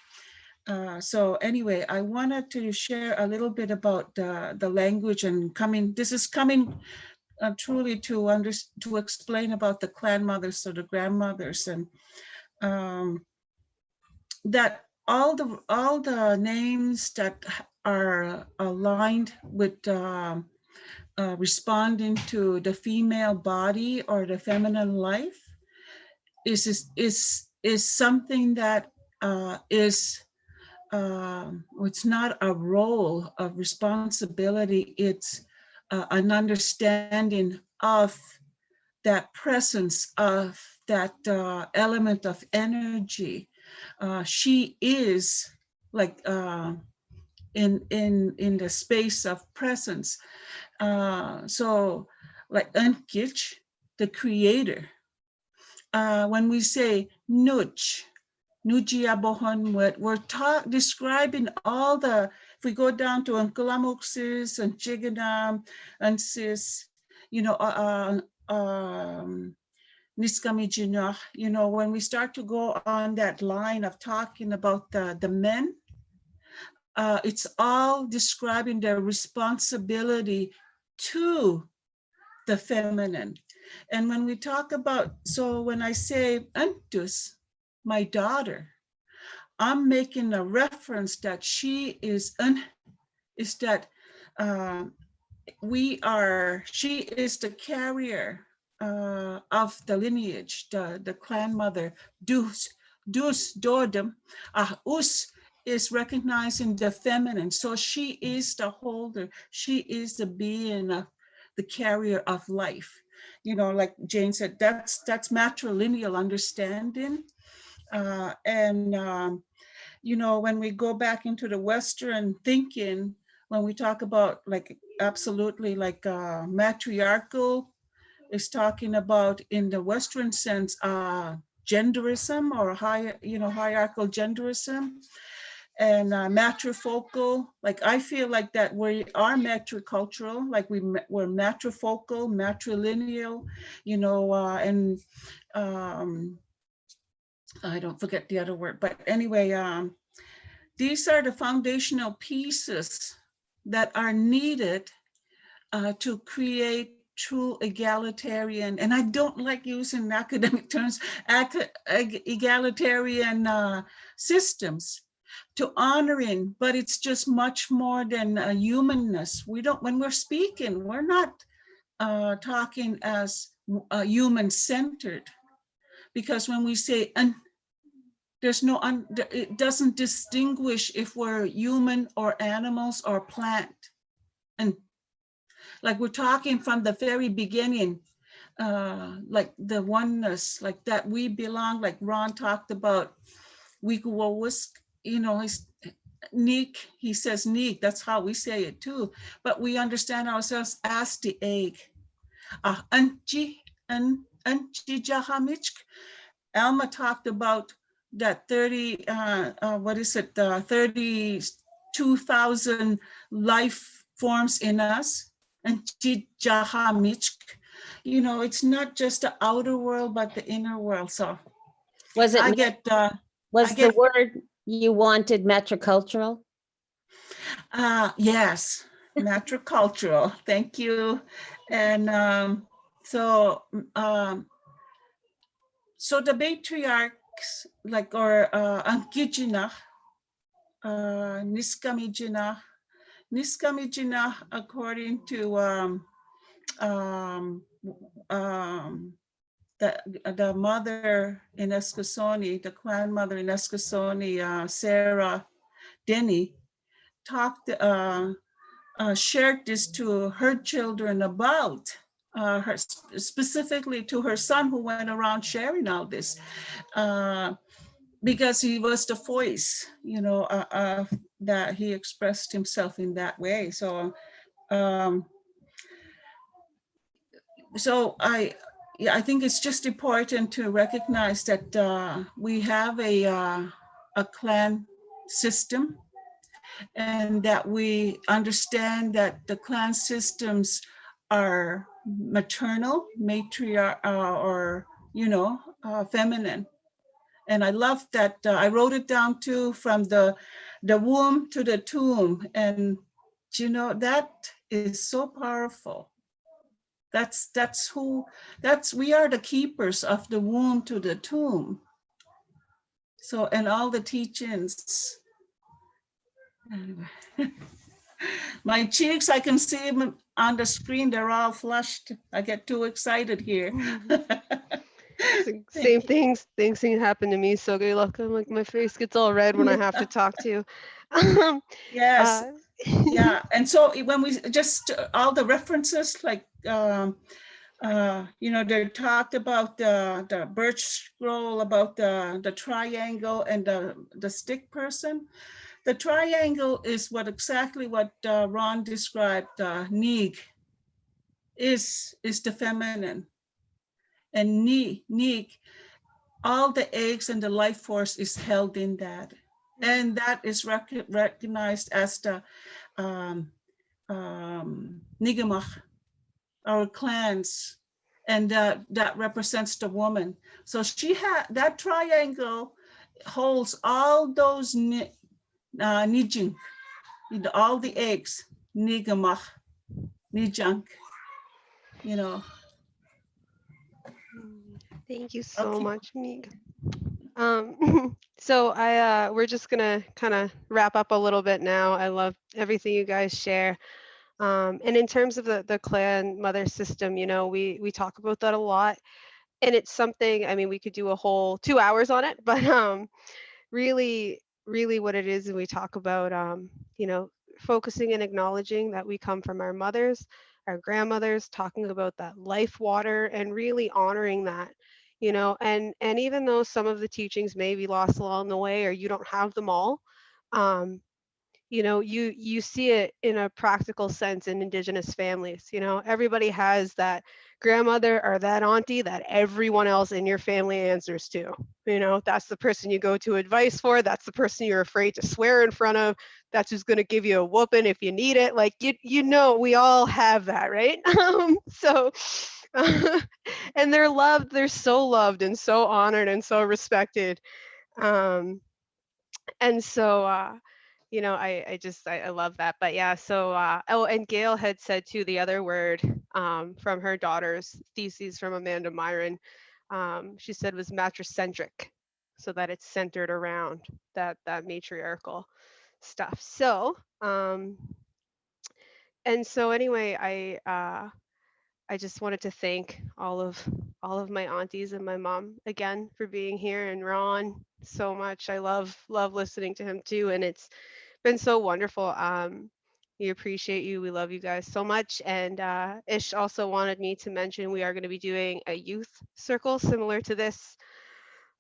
So anyway, I wanted to share a little bit about the language and this is coming truly to explain about the clan mothers or the grandmothers, and that all the names that are aligned with responding to the female body or the feminine life is something that it's not a role of responsibility. It's an understanding of that presence of that element of energy. She is like in the space of presence. So like Unkich, the creator. When we say Nuch, Nujiabohon, we're describing all the, if we go down to Ankalamuxis and Chiganam and Sis, you know, Niskamijinah, you know, when we start to go on that line of talking about the men, it's all describing their responsibility to the feminine. And when we talk about, so when I say Antus, my daughter, I'm making a reference that she is that she is the carrier of the lineage, the clan mother, Dus Dordem, Us is recognizing the feminine. So she is the holder, she is the being of the carrier of life. You know, like Jane said, that's matrilineal understanding. You know, when we go back into the Western thinking, when we talk about like absolutely like matriarchal is talking about, in the Western sense, genderism or hierarchical genderism, and matrifocal. Like I feel like that we are matricultural, like we're matrifocal, matrilineal, and I don't forget the other word, but anyway, these are the foundational pieces that are needed to create true egalitarian, and I don't like using academic terms, egalitarian systems to honoring, but it's just much more than humanness. When we're speaking, we're not talking as human-centered, because when we say, it doesn't distinguish if we're human or animals or plant. And like we're talking from the very beginning, like the oneness, like that we belong, like Ron talked about, Neek, he says Neek, that's how we say it too. But we understand ourselves as the egg. Alma talked about that 32,000 life forms in us. And it's not just the outer world, but the inner world. So Was it, the word you wanted matricultural? Yes, matricultural. Thank you. And so the matriarchs, like, or Ankijina, Niskamijina, according to the mother in Eskasoni, the clan mother in Eskasoni, Sarah Denny, shared this to her children about her, specifically to her son, who went around sharing all this, because he was the voice, that he expressed himself in that way. So, I think it's just important to recognize that we have a clan system, and that we understand that the clan systems are maternal, or feminine. And I love that. I wrote it down too, from the womb to the tomb, and that is so powerful. We are the keepers of the womb to the tomb. So, and all the teachings. Anyway. My cheeks, I can see them on the screen. They're all flushed. I get too excited here. Same things happen to me. So good luck. I'm like, my face gets all red when I have to talk to you. Yes. Yeah. And so when we just all the references, like they talked about the birch scroll, about the triangle and the stick person. The triangle is exactly what Ron described. Neeg is the feminine, and Neeg, all the eggs and the life force is held in that, and that is recognized as the miigam'agan, our clans, and that represents the woman. So she had that triangle holds all those nijing, all the eggs, miigam'agan, nijang, Thank you so Okay. much, Meeg. So we're just gonna kind of wrap up a little bit now. I love everything you guys share. And in terms of the clan mother system, we talk about that a lot. And it's something, I mean, we could do a whole 2 hours on it, but really what it is, and we talk about, focusing and acknowledging that we come from our mothers, our grandmothers, talking about that life water and really honoring that, and even though some of the teachings may be lost along the way, or you don't have them all, you see it in a practical sense in Indigenous families. Everybody has that grandmother or that auntie that everyone else in your family answers to. That's the person you go to advice for. That's the person you're afraid to swear in front of. That's who's going to give you a whooping if you need it. Like, we all have that, right? So, and they're loved. They're so loved and so honored and so respected. And so, I love that. But yeah, so, and Gail had said too, the other word from her daughter's theses from Amanda Myron, she said was matricentric, so that it's centered around that matriarchal stuff. So, and so anyway, I just wanted to thank all of my aunties and my mom again for being here, and Ron so much. I love listening to him too, and it's been so wonderful. We appreciate you. We love you guys so much. And Ish also wanted me to mention we are going to be doing a youth circle similar to this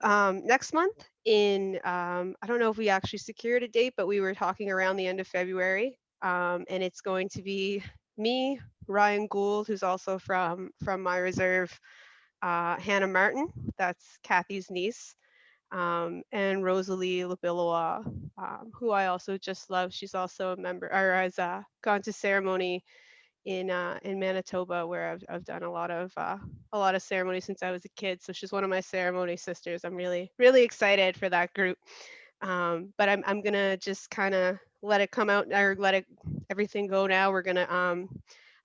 next month in, I don't know if we actually secured a date, but we were talking around the end of February. And it's going to be me, Ryan Gould, who's also from my reserve, Hannah Martin, that's Kathy's niece, and Rosalie Labilois, who I also just love. She's also a member, or has gone to ceremony in Manitoba, where I've done a lot of ceremonies since I was a kid. So she's one of my ceremony sisters. I'm really excited for that group. But I'm gonna just kind of let it come out, or let everything go now. We're gonna I'm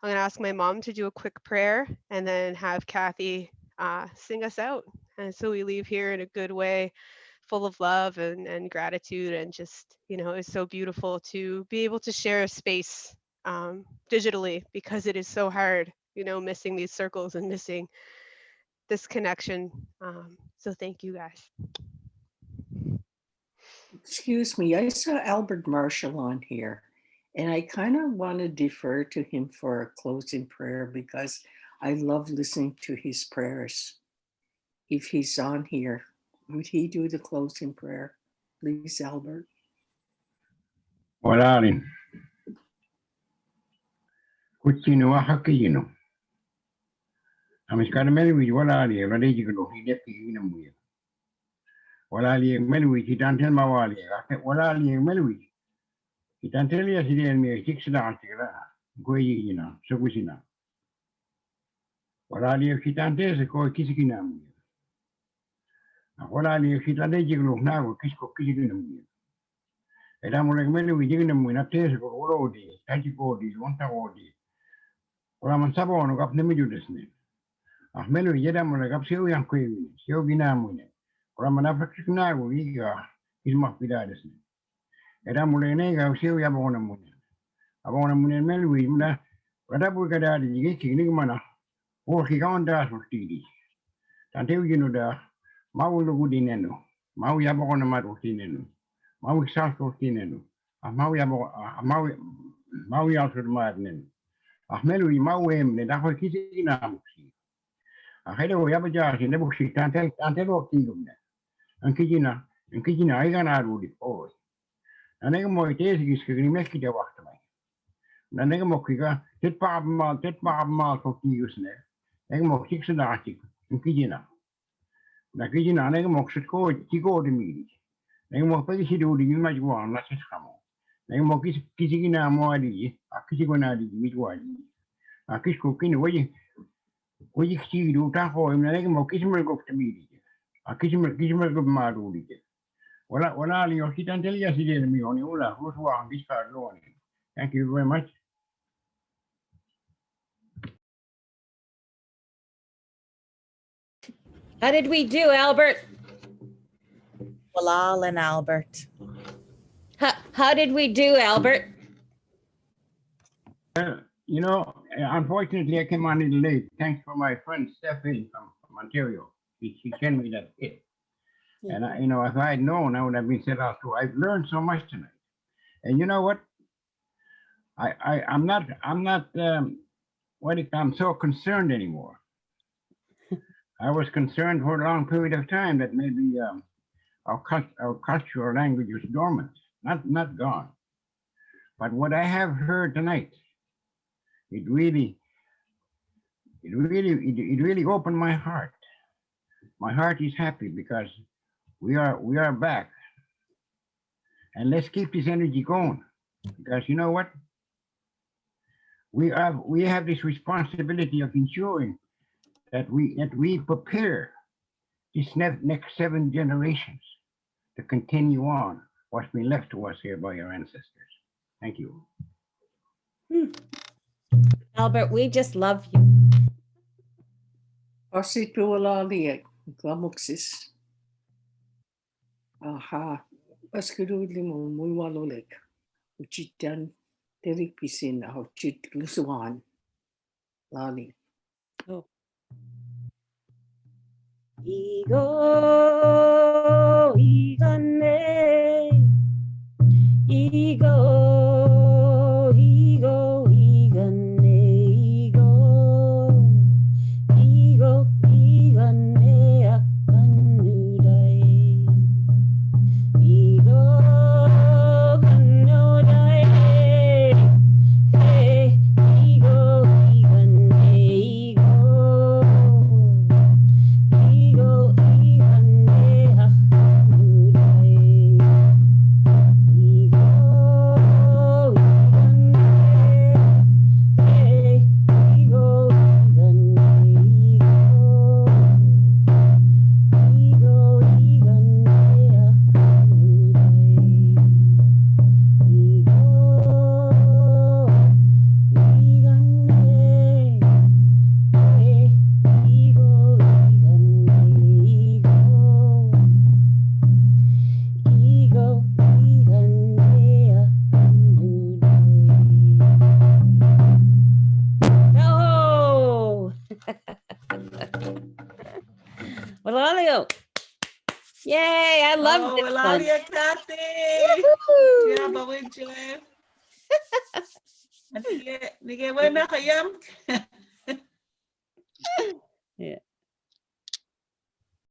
gonna ask my mom to do a quick prayer, and then have Kathy sing us out. And so we leave here in a good way, full of love and gratitude, and just, it's so beautiful to be able to share a space digitally, because it is so hard, missing these circles and missing this connection. So thank you guys. Excuse me, I saw Albert Marshall on here, and I kind of want to defer to him for a closing prayer because I love listening to his prayers. If he's on here, would he do the closing prayer? Please, Albert. Walarin. Kuchino hakino. Amiskara melwi walari radi jiglo hidepi ina muya. Walali melwi hitantel mawali. Walali melwi hitantel ya hidel mi hiksida antikra. Goyi ina sogusina. Walali hitantel se ko kisikina muya. Walali hitande jiglo nago kisko kisikina muya. Era mulek melwi jigna muya na tese ko orodi. Taji kodi, wanta kodi. Ora man sabo no gap nemi judesne. Melu jeda mulek gap siu yang kwewi, siu gina mune. Ora man afakina go iga isma pidadesne. Era mulek ne ga siu ya bona mune. Abona mune melu muna rada bu kada di jige kini mana. O ki ganda sortidi. Tante ujino da mau lugu dineno. Mau ya bona maru dineno. Mau sa sortineno. Mau ya mau ya sormadnen. Melu mau ne da ho kisi na muksi. Ahede ya baja ne buksi tante lo tingumne. Ankijina ai gana rudi o. Anega mo tesi kiskini meski de wakta mai. Nanega mo kiga tet pa ma so tiusne. Ega mo kikse da atik. Ankijina. Na kijina anega mo ksko tigo de miri. Nega mo pa kisi do di ma jwa na seskamo. Nega mo kisigina mo adi, akisigona di mitwadi. Akisko kini waji kisi do ta ho nega mo kismer go tmiri. Kismer go marudi. Wala li hitantel ya sidel mi oni ula ruswa biskar loni. Thank you very much. How did we do, Albert? Walal and Albert. How did we do, Albert? Unfortunately, I came on a little late. Thanks for my friend Stephen from Ontario. She sent me that kit. And if I had known, I would have been set out too. I've learned so much tonight. And you know what? I'm not I'm so concerned anymore. I was concerned for a long period of time that maybe our cultural language was dormant, not gone. But what I have heard tonight, it really opened my heart. My heart is happy because we are back. And let's keep this energy going, because you know what? We have this responsibility of ensuring that we prepare this next 7 generations to continue on what's been left to us here by our ancestors. Thank you. Albert, we just love you. Osit Lullaby, Glamuksis. Aha, Askirudli muy walolek. Uchitan, Derek Pisin, Chit Lusuan, Lali. Igo, igane, igo, igane, igane, akanudai. Igo, kanudai, hey, igo, igane, Walalio. Yay, I love Oh, this one. Walalia Kathy. Woohoo. Yeah, but we Jeff. Nige wena kayam. Yeah.